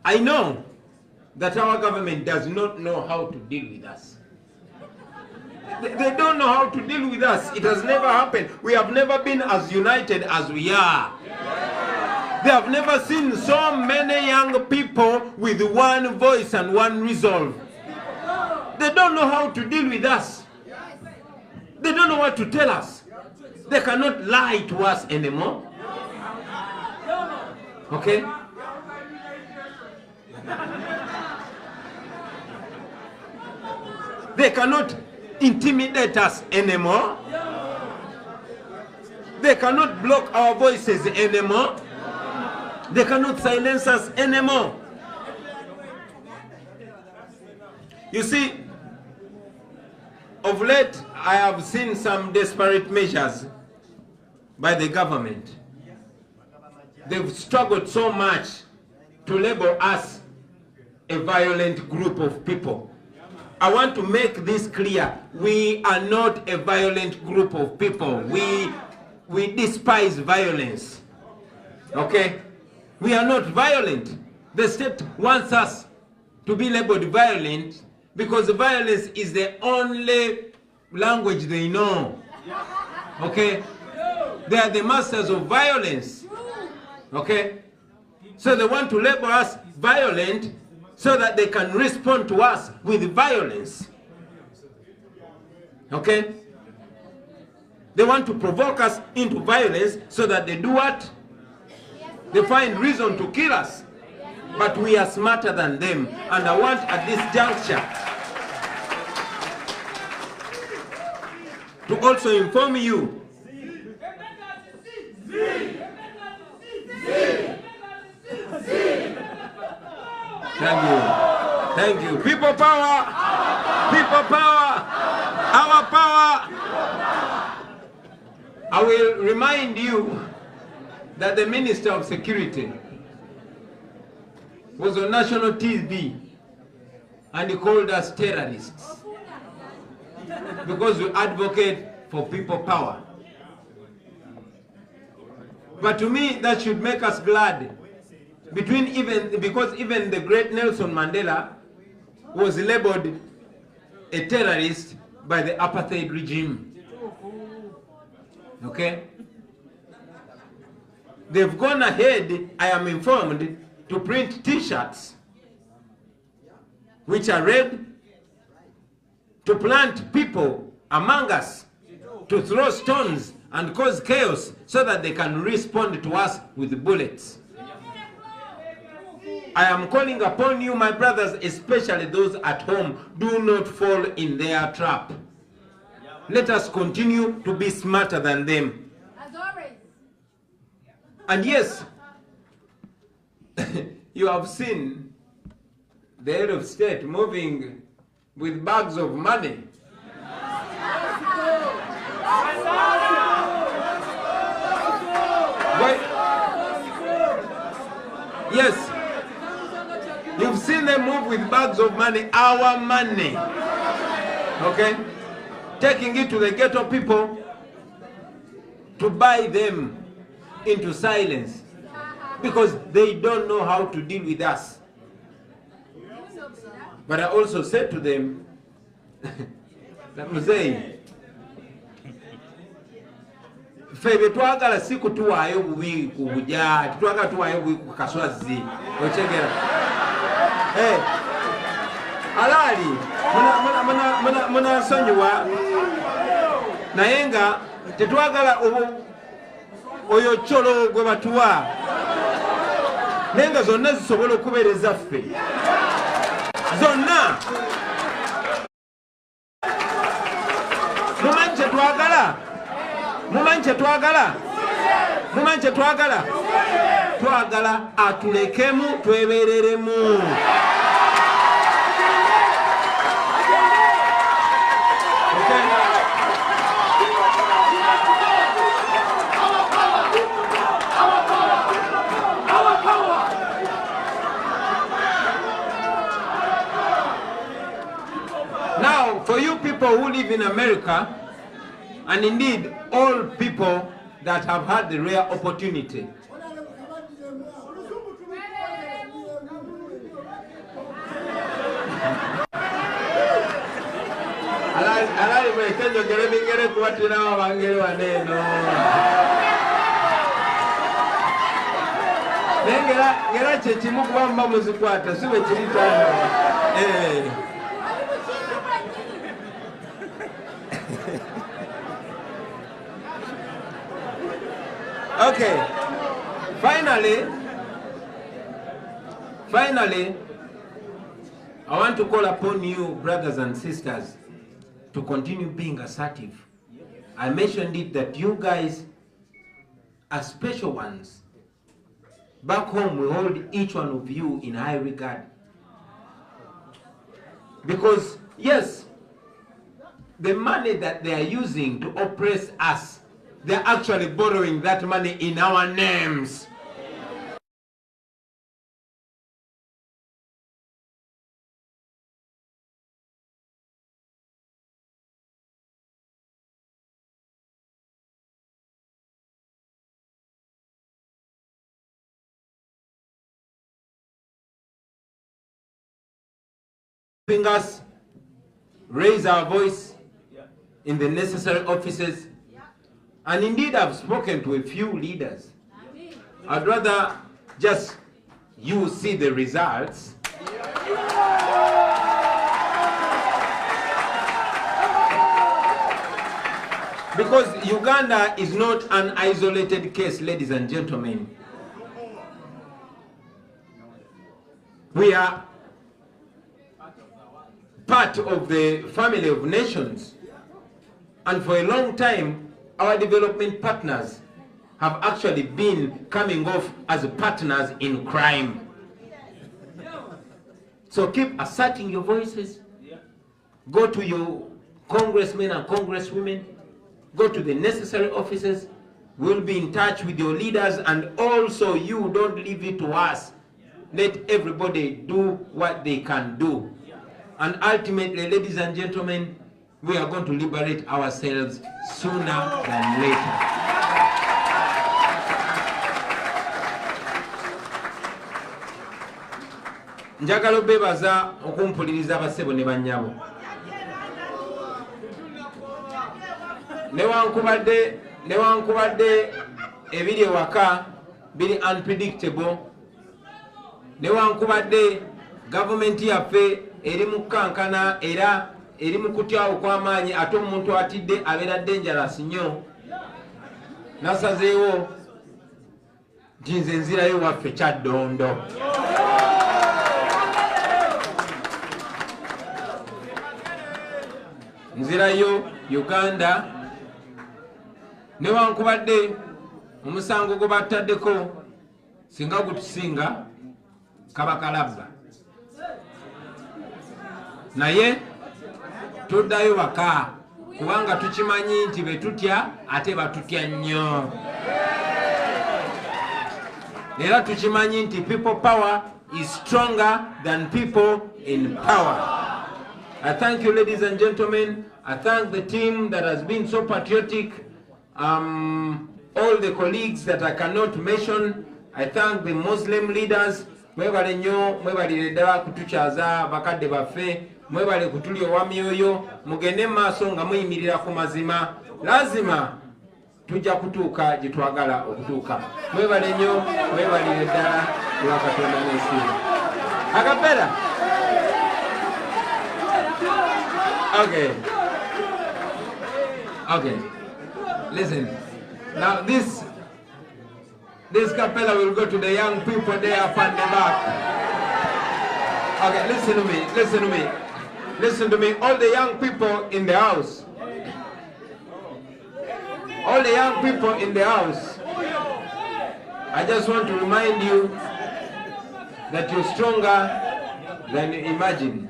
I know that our government does not know how to deal with us. They don't know how to deal with us. It has never happened. We have never been as united as we are. They have never seen so many young people with one voice and one resolve. They don't know how to deal with us. They don't know what to tell us. They cannot lie to us anymore. Okay? They cannot intimidate us anymore. They cannot block our voices anymore. They cannot silence us anymore. You see, of late, I have seen some desperate measures by the government. They've struggled so much to label us a violent group of people. I want to make this clear. We are not a violent group of people. We despise violence. Okay? We are not violent. The state wants us to be labeled violent because violence is the only language they know. Okay? They are the masters of violence. Okay? So they want to label us violent so that they can respond to us with violence. Okay? They want to provoke us into violence so that they do what? They find reason to kill us. But we are smarter than them. And I want at this juncture to also inform you Thank you. Thank you. People power. People power. Our power. I will remind you that the Minister of Security was on national TV and he called us terrorists because we advocate for people power. But to me, that should make us glad. Because even the great Nelson Mandela was labeled a terrorist by the apartheid regime. Okay? They've gone ahead, I am informed, to print t-shirts which are red, to plant people among us, to throw stones and cause chaos so that they can respond to us with bullets. I am calling upon you, my brothers, especially those at home, do not fall in their trap. Let us continue to be smarter than them. As always. And yes, you have seen the head of state moving with bags of money. Yes, you've seen them move with bags of money, our money, okay? Taking it to the ghetto people to buy them into silence because they don't know how to deal with us. But I also said to them, that Museveni, febe twagala si kutuwaayo bubi ku bujja, twagala tuwaayo bubi ku kaswazi. Ochegera. Alali, muna nsonyiwa naye nga tetwagala oyo cholo gwe batuwa naye nga zonna zisobola okubeereza ffe zonna. Mumanyi kyetwagala? Mumanyi kyetwagala? Mumanyi kyetwagala? Twagala atulekemu twebereremu. Now, for you people who live in America, and indeed all people that have had the rare opportunity okay, finally, I want to call upon you, brothers and sisters, to continue being assertive. I mentioned it that you guys are special ones. Back home, we hold each one of you in high regard. Because, yes, the money that they are using to oppress us, they're actually borrowing that money in our names. Us raise our voice in the necessary offices, and indeed I've spoken to a few leaders. I'd rather just you see the results because Uganda is not an isolated case, ladies and gentlemen. We are part of the family of nations, and for a long time our development partners have actually been coming off as partners in crime. So keep asserting your voices. Go to your congressmen and congresswomen, go to the necessary offices. We'll be in touch with your leaders, and also you don't leave it to us. Let everybody do what they can do. And ultimately, ladies and gentlemen, we are going to liberate ourselves sooner than later. Njagala obebaza okumpuliriza abasebo ne bannyabo. Newankubadde newankubadde ebiri ewaka biri unpredictable, newankubadde gavumenti yaffe eri mu kukankana era eri mu kutya okw'amaanyi, ate omuntu atidde abeera dangerous nnyo, nasazeewo nti nze nzirayo waffe Kyaddondo. Nzirayo Uganda, newankubadde omusango gwe bataddeko singa gutusinga kabakalabba, naye tuddayo waka kubanga tukimanyi nti betutya ate batutya nnyo, era tukimanyi nti people power is stronger than people in power. I thank you, ladies and gentlemen. I thank the team that has been so patriotic, all the colleagues that I cannot mention. I thank the Muslim leaders. Mwebale nnyo, mwebalire ddala kutukyaza bakadde baffe, mwebale kutuli owamyoyo, mugende maaso nga muyimirira ku mazima. Lazima tujja kutuuka gye twagala okutuuka. Mwebale nnyo, mwebalire ddala lwa Katonda n'ensi. Akapera. Okay. Listen. Now this cappella will go to the young people there up at the back. Okay, listen to me. All the young people in the house. All the young people in the house. I just want to remind you that you're stronger than you imagine.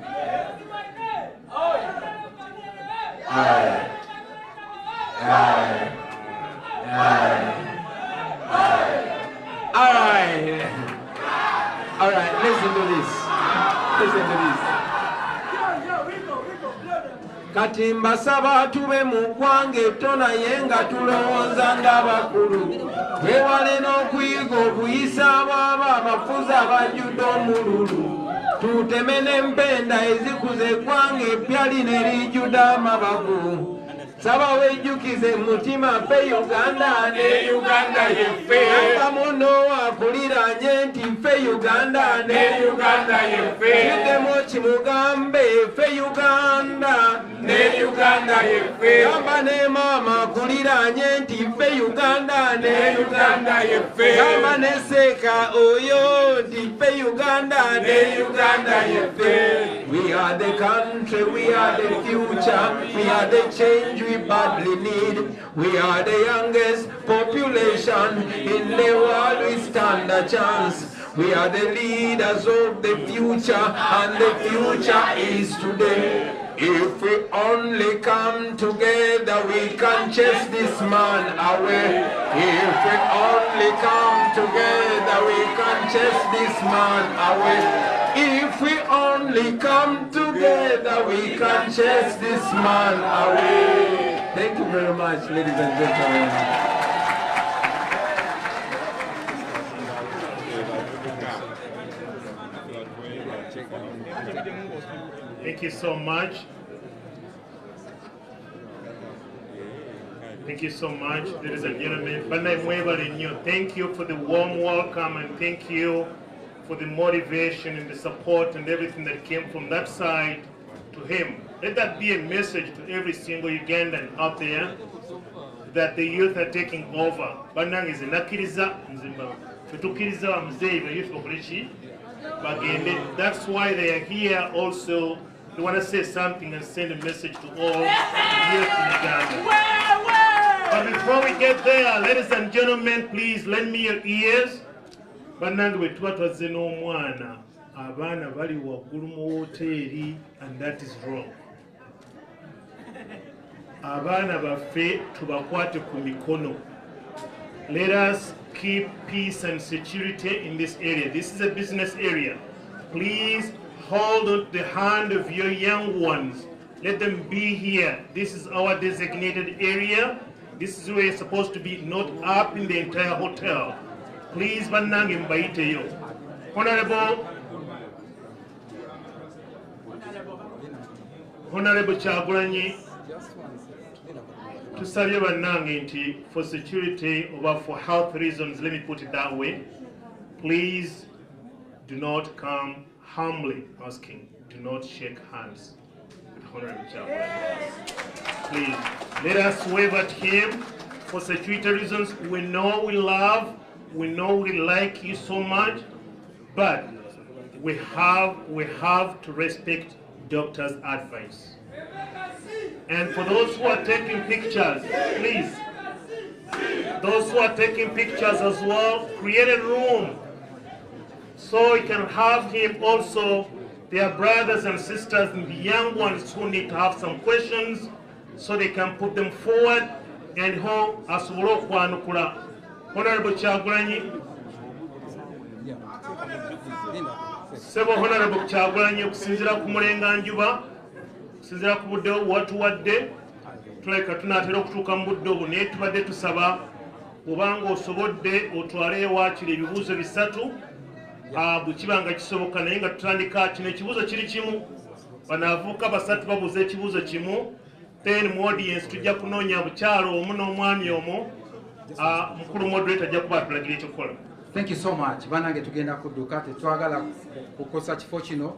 All right, listen to this. Kati mbasaba tube mu kwange tona yenga tulowooza ng'abakulu, twewale n'okuyiga obuyisa bw'abo abafuzi abajjudde omululu, tuteme n'empenda ezikuze eggwanga eppya lino erijjudde amabavu. Saba wejjukize mutima ffe Uganda ne Uganda yeffe, aba muno akuliranye nti ffe Uganda ne Uganda yeffe, kiddemu kimugambe ffe Uganda ne Uganda yeffe, gamba ne maama akuliranye nti ffe Uganda ne Uganda yeffe, gamba ne seeka oyo nti ffe Uganda ne Uganda yeffe. We are the country, we are the future, we are the change we badly need. We are the youngest population in the world, we stand a chance. We are the leaders of the future, and the future is today. If we only come together, we can chase this man away. If we only come together, we can chase this man away. If we only come together, we can chase this man away. Thank you very much, ladies and gentlemen. Thank you so much. Thank you so much, ladies and gentlemen. Thank you for the warm welcome, and thank you for the motivation and the support and everything that came from that side to him. Let that be a message to every single Ugandan out there that the youth are taking over. That's why they are here also. They want to say something and send a message to all the youth in Uganda. But before we get there, ladies and gentlemen, please lend me your ears. Bannange bwe tuba twazze n'omwana abaana bali waggulu mu woteeri, and that is wrong. Abaana baffe tubakwate ku mikono. Let us keep peace and security in this area. This is a business area. Please hold the hand of your young ones. Let them be here. This is our designated area. This is where you're supposed to be, not up in the entire hotel. Please, bannange mbayiteyo. Honorable Kyagulanyi, tusabye bannange nti for security or for health reasons, let me put it that way, please do not come humbly asking, do not shake hands with Honorable Chairman. Please, let us wave at him for security reasons. We know we love, we know we like you so much, but we have to respect doctor's advice. And for those who are taking pictures, please, those who are taking pictures as well, create a room so you can have him also, their brothers and sisters and the young ones who need to have some questions so they can put them forward and ho asobole okwanukula. Honorable Kyagulanyi, Sebo Honorable Kyagulanyi, okusinziira ku mulenganjuba, okusinziira ku budde watuwadde, tuleka tunaatera okutuuka mu budde obwo, naye tubadde tusaba obanga osobodde otwale waakiri ebibuuzo bisatu bwe kibanga kisoboka, naye nga tutandika kino ekibuuzo kiri kimu, bano abavubuka basatu babuuza ekibuuzo kimu, then mu audience tujja kunoonya bukyalo omu n'omwami omu, mukulu moderator ajja kuba atulagira ekyokukola. Thank you so much. Banange tugenda kudduka, tetwagala kukosa kifo kino,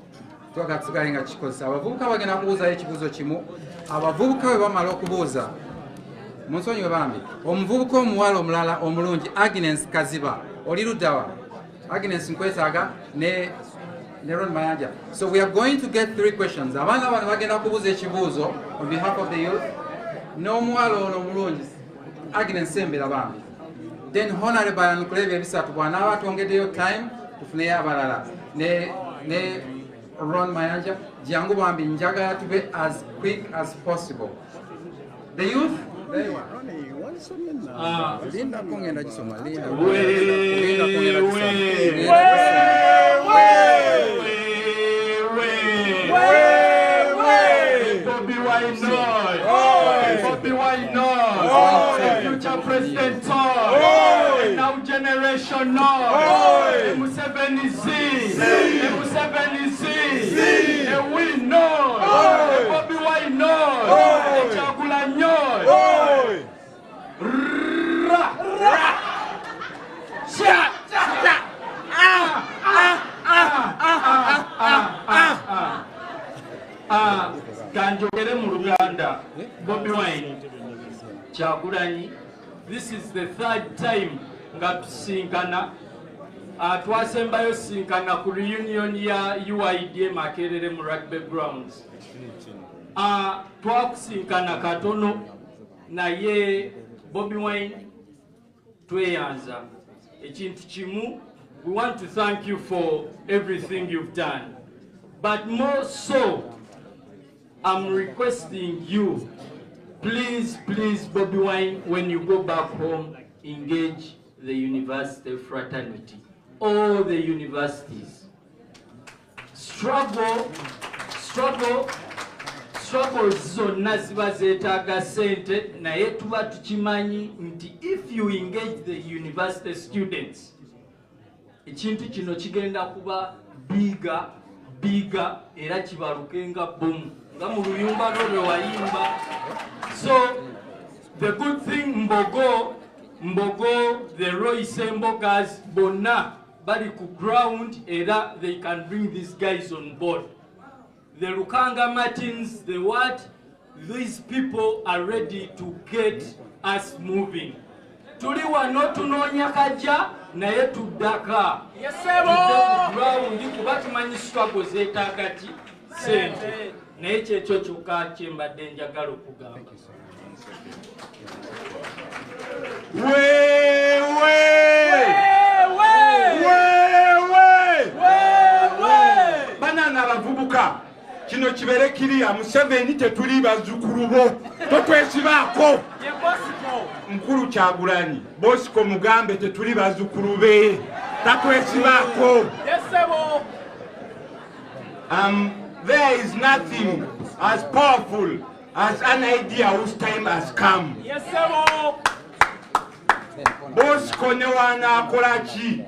twagala tusigale nga kikozesa. Abavubuka bagenda kubuuzayo ekibuuzo kimu, abavubuka bwe bamala okubuuza, munsonyiwe bambi, omuvubuka omuwala omulala omulungi Agnes Kaziba, oli luddawa? Agnes nkwetaaga ne Ron Mayanja. So we are going to get 3 questions. Abaana bano bagenda kubuuza ekibuuzo on behalf of the youth. N'omuwala ono omulungi Agnes Sembera bambi. Then Honorable Anukulebe ebisatu bw'anaaba twongeddeyo time tufuneyo abalala. Ne Ron Mayanja, jangu bambi njagala tube as quick as possible. The youth? There you are. Linda kongenda gisoma. Linda kongenda Bobi Wine, Bobi Wine, future president, now generation, Museveni Z, Museveni Z, and we know, Bobi Wine, Kyagulanyi, Kanjogere mu Luganda, Bobi Wine, Kyagulanyi, this is the 3rd time nga tusinkana. Twasembayo sinkana ku reunion ya UID Makerere mu rugby grounds. Twakusinkana katono naye Bobi Wine tweyanza. Ekintu kimu, we want to thank you for everything you've done. But more so, I'm requesting you, please, Bobi Wine, when you go back home, engage the university fraternity, all the universities. Struggles zonna ziba zeetaaga sente, naye tuba tukimanyi nti if you engage the university students, ekintu kino kigenda kuba biga era kibalukenga bomu nga mu luyumba lwe wayimba. So the good thing, Mbogo, the Royce Mbogas, bonna bali ku ground era they can bring these guys on board. The Lukanga Martins, the what? These people are ready to get us moving. Tuli wano tunoonya kajja naye tuddaka. Yesebo! Ground kuba tumanyi struggle zeetaaga ki sente. Naye kyekyo kyokka kyembadde njagala okugamba. Banana abavubuka kino kibere kiriya Museveni tetuli bazzukulu bo totwesibaako. Mukulu Kyagulanyi Bosco mugambe tetuli bazzukulu be tatwesibaako. There is nothing as powerful as an idea whose time has come. Bosco ne wana ki,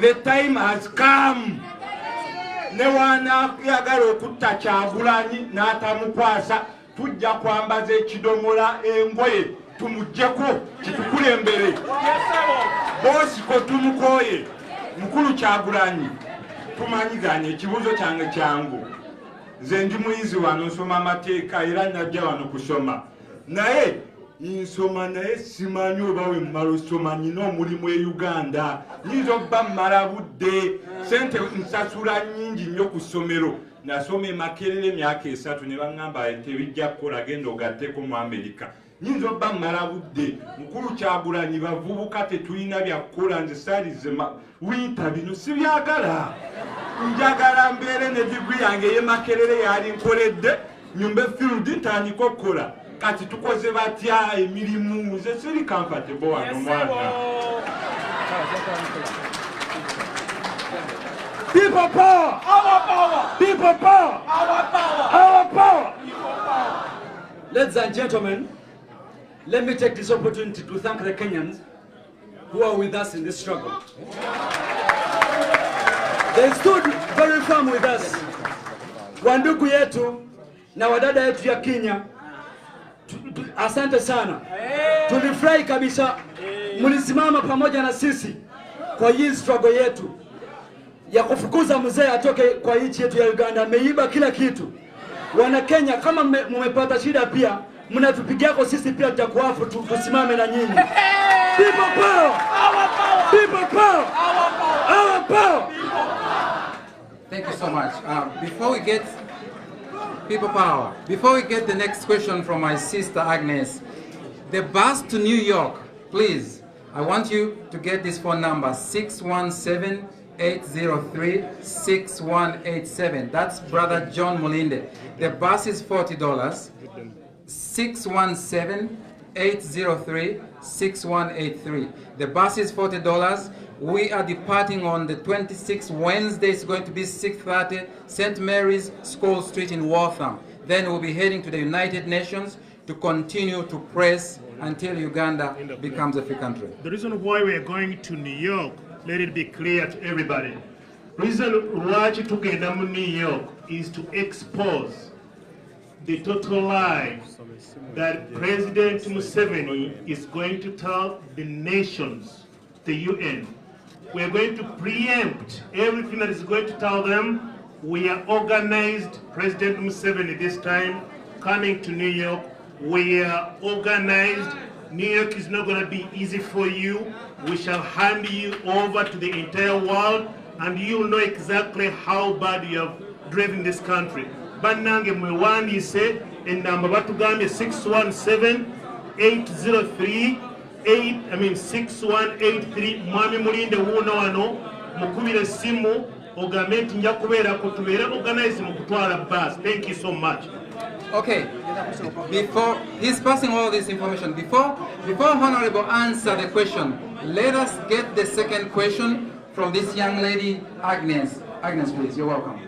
the time has come. Ne wana yagala okutta Kyagulanyi n'atamukwasa tujja kwambaza ekidomola engoye tumujjeko kitukulembere Bosiko tumukoye mukulu Kyagulanyi tumanyiganye ekibuzo kyange kyangu nze ndi muyizi wano nsoma amateeka era najja wano kusoma naye nsoma naye simanyi oba we mmala osoma nyina omulimu e Uganda nyinza obba mmala budde sente nsasula nnyingi nnyo ku ssomero nasoma Makerere emyaka 3 ne baŋŋamba tebijja kukola genda ogatteko mu Amerika nyinza obba mmala budde mukulu Kyagulanyi bavubuka tetulina byakukola nze saalize winta bino sibyagala njagala mbeere ne digri yange ye Makerere yali nkoledde nyumba field ntandika okukola kati tukoze batya emirimu nze siri comfortable wano mwana People power! Our power! People power! Our power! Our power! People power! Ladies and gentlemen, let me take this opportunity to thank the Kenyans who are with us in this struggle. They stood very firm with us. Wandugu yetu na wadada yetu ya Kenya, asante sana. Tulifurahi kabisa, mulisimama pamoja na sisi kwa hii struggle yetu ya kufukuza mzee atoke kwa nchi yetu ya Uganda. Ameiba kila kitu. Wana Kenya, kama mmepata shida pia mnatupigia kwa sisi pia tutakuafu tusimame na nyinyi. People power! Our power! People power! Our power! Our power! Thank you so much. Before we get people power, before we get the next question from my sister Agnes, the bus to New York, please, I want you to get this phone number 617-803-6187. That's Brother John Mulinde. The bus is $40. 617-803-6183. The bus is $40. We are departing on the 26th. Wednesday is going to be 6:30, St. Mary's School Street in Waltham. Then we'll be heading to the United Nations to continue to press until Uganda becomes a free country. The reason why we are going to New York, let it be clear to everybody. The reason why we took New York is to expose the total lie that President Museveni is going to tell the nations, the UN. We are going to preempt everything that is going to tell them. We are organized, President Museveni this time, coming to New York. We are organized. New York is not going to be easy for you. We shall hand you over to the entire world, and you will know exactly how bad you have driven this country. Banange mwewani se enamba batugambye 6183 mwami mulinde wuno wano mukubire simu ogambe nti nja kubeera ko tubeere organize mu kutwala bus. Thank you so much. Okay, before he's passing all this information, before Honorable answer the question, let us get the second question from this young lady, Agnes. Agnes, please, you're welcome.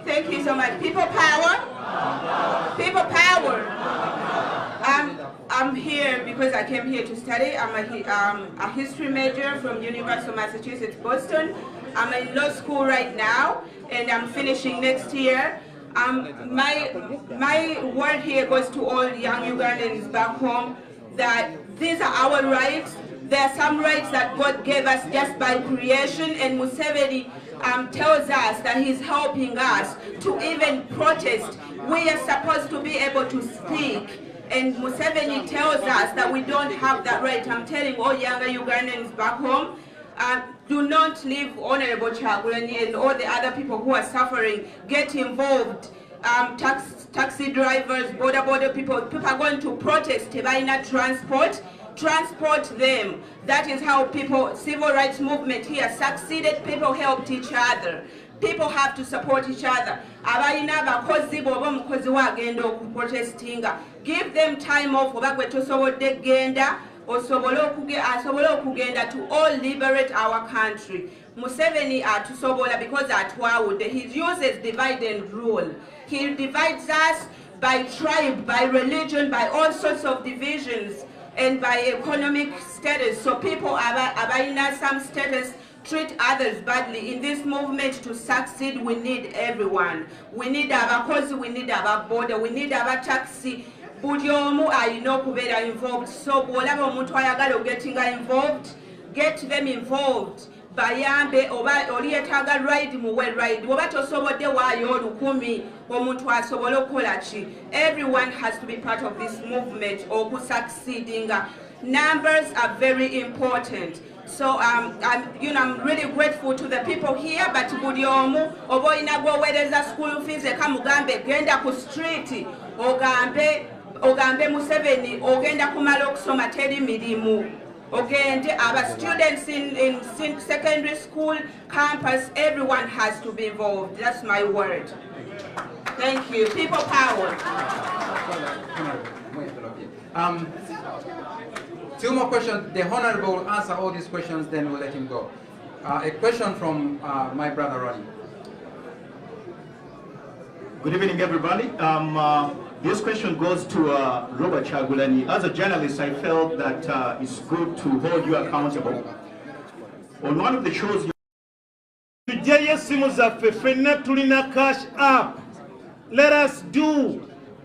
Thank you so much. People power. People power. I'm here because I came here to study. I'm a history major from University of Massachusetts, Boston. I'm in law school right now, and I'm finishing next year. My word here goes to all young Ugandans back home that these are our rights. There are some rights that God gave us just by creation, and Museveni tells us that he's helping us to even protest. We are supposed to be able to speak, and Museveni tells us that we don't have that right. I'm telling all younger Ugandans back home, do not leave Honorable Kyagulanyi and all the other people who are suffering. Get involved. Taxi drivers, border people are going to protest. Tebaina transport them. That is how civil rights movement here succeeded. People helped each other. People have to support each other. Give them time off. To all liberate our country. Museveni atusobola because he uses divide and rule. He divides us by tribe, by religion, by all sorts of divisions, and by economic status. So people are in some status treat others badly. In this movement to succeed, we need everyone. We need our cause, we need our border, we need our taxi. Buli omu alina okubeera involved. So bw'olaba omuntu ayagala ogetinga involved, get them involved. Bayambe oba oli yetaaga ride muwe ride. Bw'oba tosobodde waayo olukumi omuntu asobole okukola ki. Everyone has to be part of this movement okusucceeding. Numbers are very important. So I'm really grateful to the people here, but buli omu oba olina gwoweereza school fees ekamugambe genda ku street ogambe Museveni ogenda kumala okusoma teri mirimu. Ogende aba students in secondary school campus, everyone has to be involved. That's my word. Thank you. People power. Two more questions. The Honorable will answer all these questions, then we'll let him go. A question from my brother Ronnie. Good evening, everybody. This question goes to Robert Chagulani. As a journalist, I felt that it's good to hold you accountable. On one of the shows, cash up. Let us do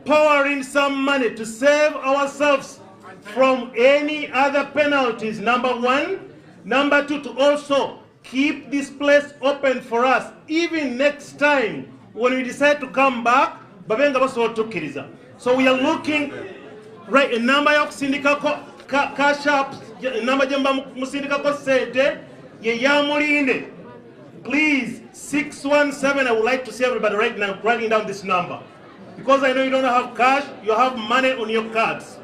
pour in some money to save ourselves from any other penalties, number one. Number two, to also keep this place open for us, even next time when we decide to come back. So we are looking right a number of syndicate cash ups, number syndicate sente ye yamulinde. Please 617. I would like to see everybody right now writing down this number, because I know you don't have cash, you have money on your cards.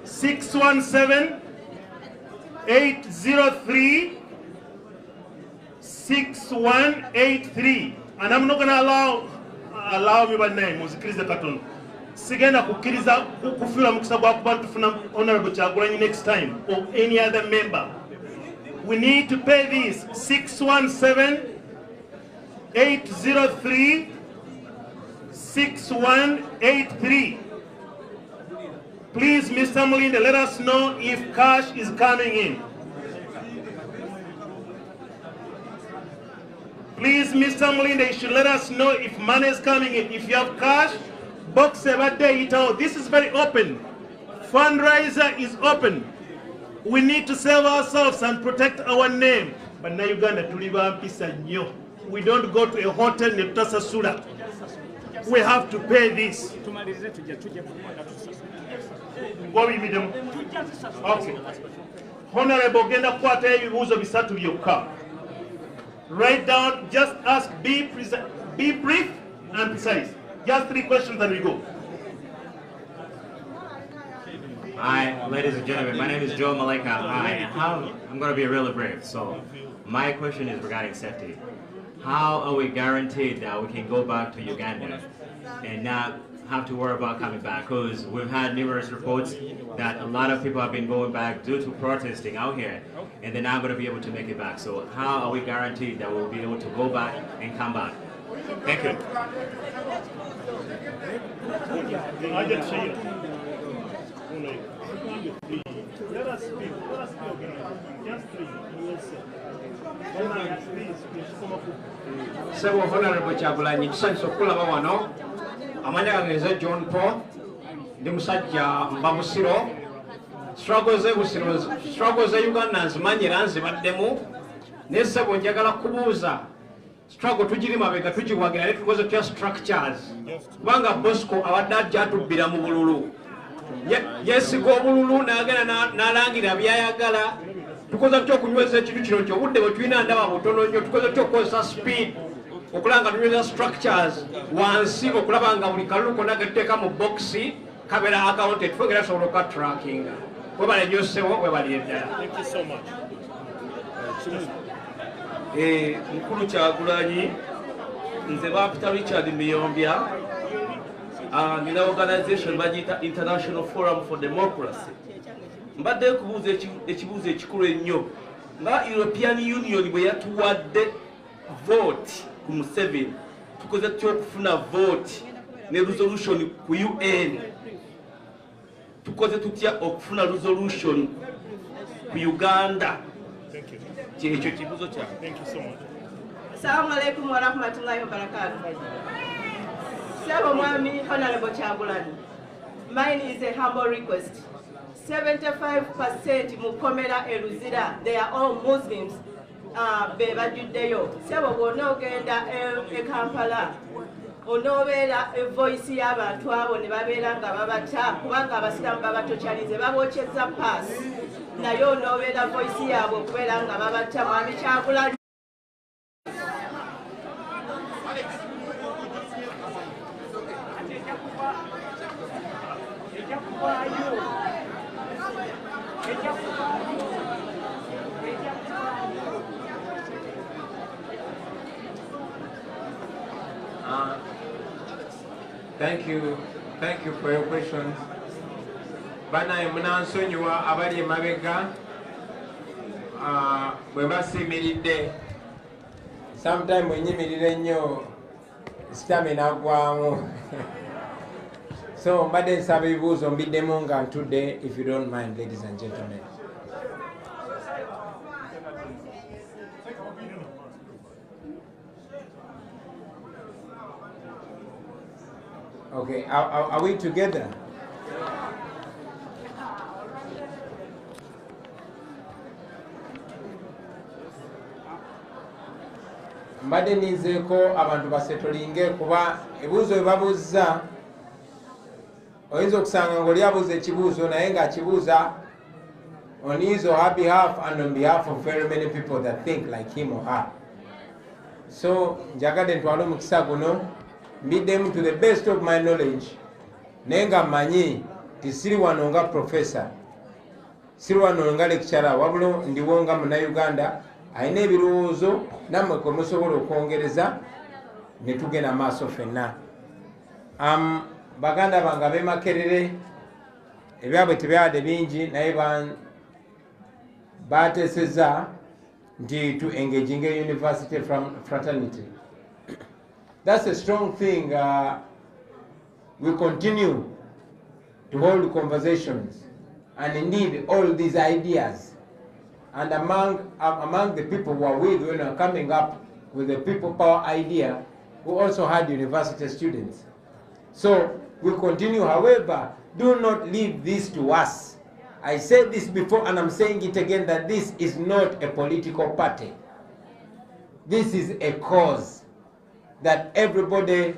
617-803-6183, and I'm not gonna allow me by name muzikirize katono sigenda kukiriza kufula mukisa gwa kuba tufuna Honorable Kyagulanyi next time or any other member. We need to pay this 617-803-6183. Please, Mr. Mulinde, let us know if cash is coming in. Please, Mr. Mulinde, you should let us know if money is coming in. If you have cash, box day. This is very open. Fundraiser is open. We need to save ourselves and protect our name. But now Uganda to live on peace and you. We don't go to a hotel in Tasasura. We have to pay this. Okay. Honorable Genda Kwate ebibuuzo bisatu byokka. Write down, just ask, be brief and precise. Just 3 questions and we go. Hi, ladies and gentlemen, my name is Joe Maleka. I'm going to be really brief. So my question is regarding safety. How are we guaranteed that we can go back to Uganda and not have to worry about coming back? Because we've had numerous reports that a lot of people have been going back due to protesting out here, and they're not going to be able to make it back. So how are we guaranteed that we'll be able to go back and come back? Thank you. Let us speak. Just 3. Several Honorable Kyagulanyi, tusanyusa okulaba wano. Amanya gange nze John Paul, ndi musajja Mbabusiro. Struggles ze Uganda nzimanyira nzibaddemu. Ne ssebo njagala kubuuza struggle tugiri mabega tugiwagira ne tukoze tya structures. Kubanga Bosco abadde ajja atubbira mu bululu. Yesiga obululu n'agenda n'alangira byayagala. Tukoze tutya okunyweza ekintu kino nti obudde bwe tulina ndaba butono nnyo, tukoze tutya okukozesa speed okulanga tunyweza structures wansi okulaba nga buli kalulu konna getuteeka mu boxi kabeera accounted twegera tusobola okuka tracking. Webale nnyo ssebo, webali eddala. Thank you so much. Mukulu Kyagulanyi, nze Peter Richard Miyombya, nina organization bagiyita International Forum for Democracy. Mbadde kubuuza ekibuuzo ekikulu ennyo nga European Union bwe yatuwadde vote ku Museveni, tukoze tutya okufuna vote ne resolution ku UN, tukoze tutya okufuna resolution ku Uganda. kyekyo kibuzo kyange. Thank you so much. Assalamu alaikum wa rahmatullahi wa barakatuh. Sebo Mwami, Honorable Chagulani. Mine is a humble request. 75% Mukomera Eruzira, they are all Muslims. Beba Judeyo. Sebo Wonogenda e Kampala. Onobera a voice y'abantu abo ne babeera nga babata kubanga abasiramu babatokyalize babokyeza pass naye onoobeera voice yaabwe okubeera nga babata Mwami Kyagulanyi. Thank you for your questions. Banaye munansonyiwa abali emabega bwe basimiridde sometime wenyimirire nnyo stamina agwamu so mbadde nsaba ebibuuzo mbiddemu nga ntudde if you don't mind, ladies and gentlemen. Okay, are we together? Mbadde ninzeeko abantu basetolinge kuba ebibuuzo bye babuuza oyinza okusanga ng'oli abuuza ekibuuzo naye ng'akibuuza on his or her behalf and on behalf of very many people that think like him or her. So njagadde ntwale omukisa guno mbiddemu to the best of my knowledge naye nga mmanyi ti siri wano nga professor, siri wano nga lecturer, wabula ndiwo nga munnayuganda alina ebirowoozo nammwe kwe musobola okwongereza ne tugenda maaso ffenna. Baganda bange ab'Emakerere ebyabwe tebyabadde bingi naye bateesezza nti to engaging a university fraternity. That's a strong thing. We continue to hold conversations and indeed all these ideas. And among the people who are with when we are coming up with the people power idea, we also had university students. So we continue. However, do not leave this to us. I said this before and I'm saying it again that this is not a political party. This is a cause that everybody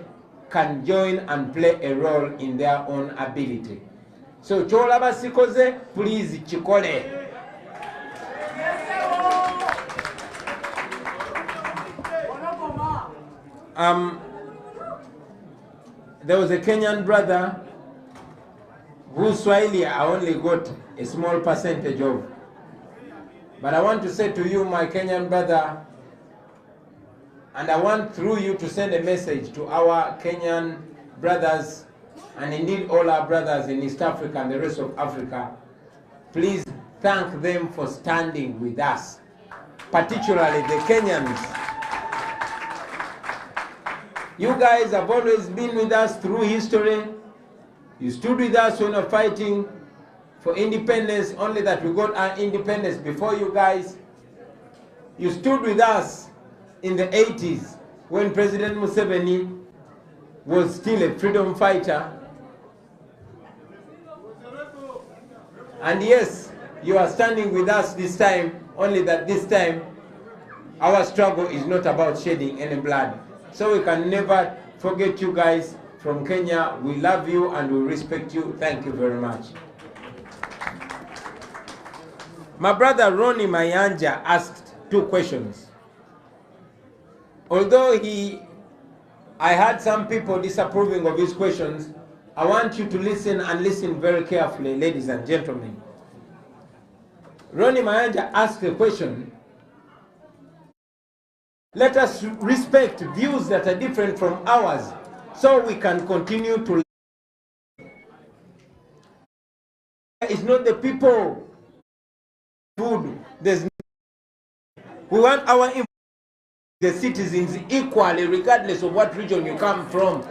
can join and play a role in their own ability. So kyolaba sikoze, please chikole. There was a Kenyan brother whose Swahili I only got a small percentage of. But I want to say to you, my Kenyan brother, and I want through you to send a message to our Kenyan brothers and indeed all our brothers in East Africa and the rest of Africa. Please thank them for standing with us, particularly the Kenyans. You guys have always been with us through history. You stood with us when we were fighting for independence, only that we got our independence before you guys. You stood with us in the 80s when President Museveni was still a freedom fighter. And yes, you are standing with us this time, only that this time our struggle is not about shedding any blood. So we can never forget you guys from Kenya. We love you and we respect you. Thank you very much. My brother Ronnie Mayanja asked 2 questions. Although I had some people disapproving of his questions, I want you to listen and listen very carefully, ladies and gentlemen. Ronnie Mayanja asked a question. Let us respect views that are different from ours so we can continue to. It's not the people food. We want the citizens equally, regardless of what region you come from.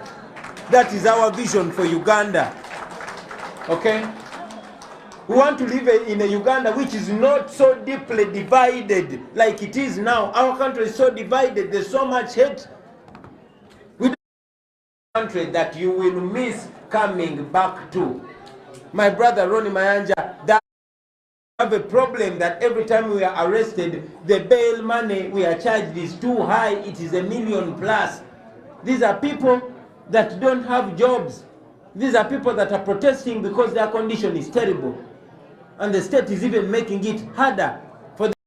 That is our vision for Uganda. Okay? We want to live in a Uganda which is not so deeply divided like it is now. Our country is so divided. There's so much hate. We don't have a country that you will miss coming back to. My brother Ronnie Mayanja, that have a problem that every time we are arrested, the bail money we are charged is too high. It is $1 million plus. These are people that don't have jobs. These are people that are protesting because their condition is terrible. And the state is even making it harder for them.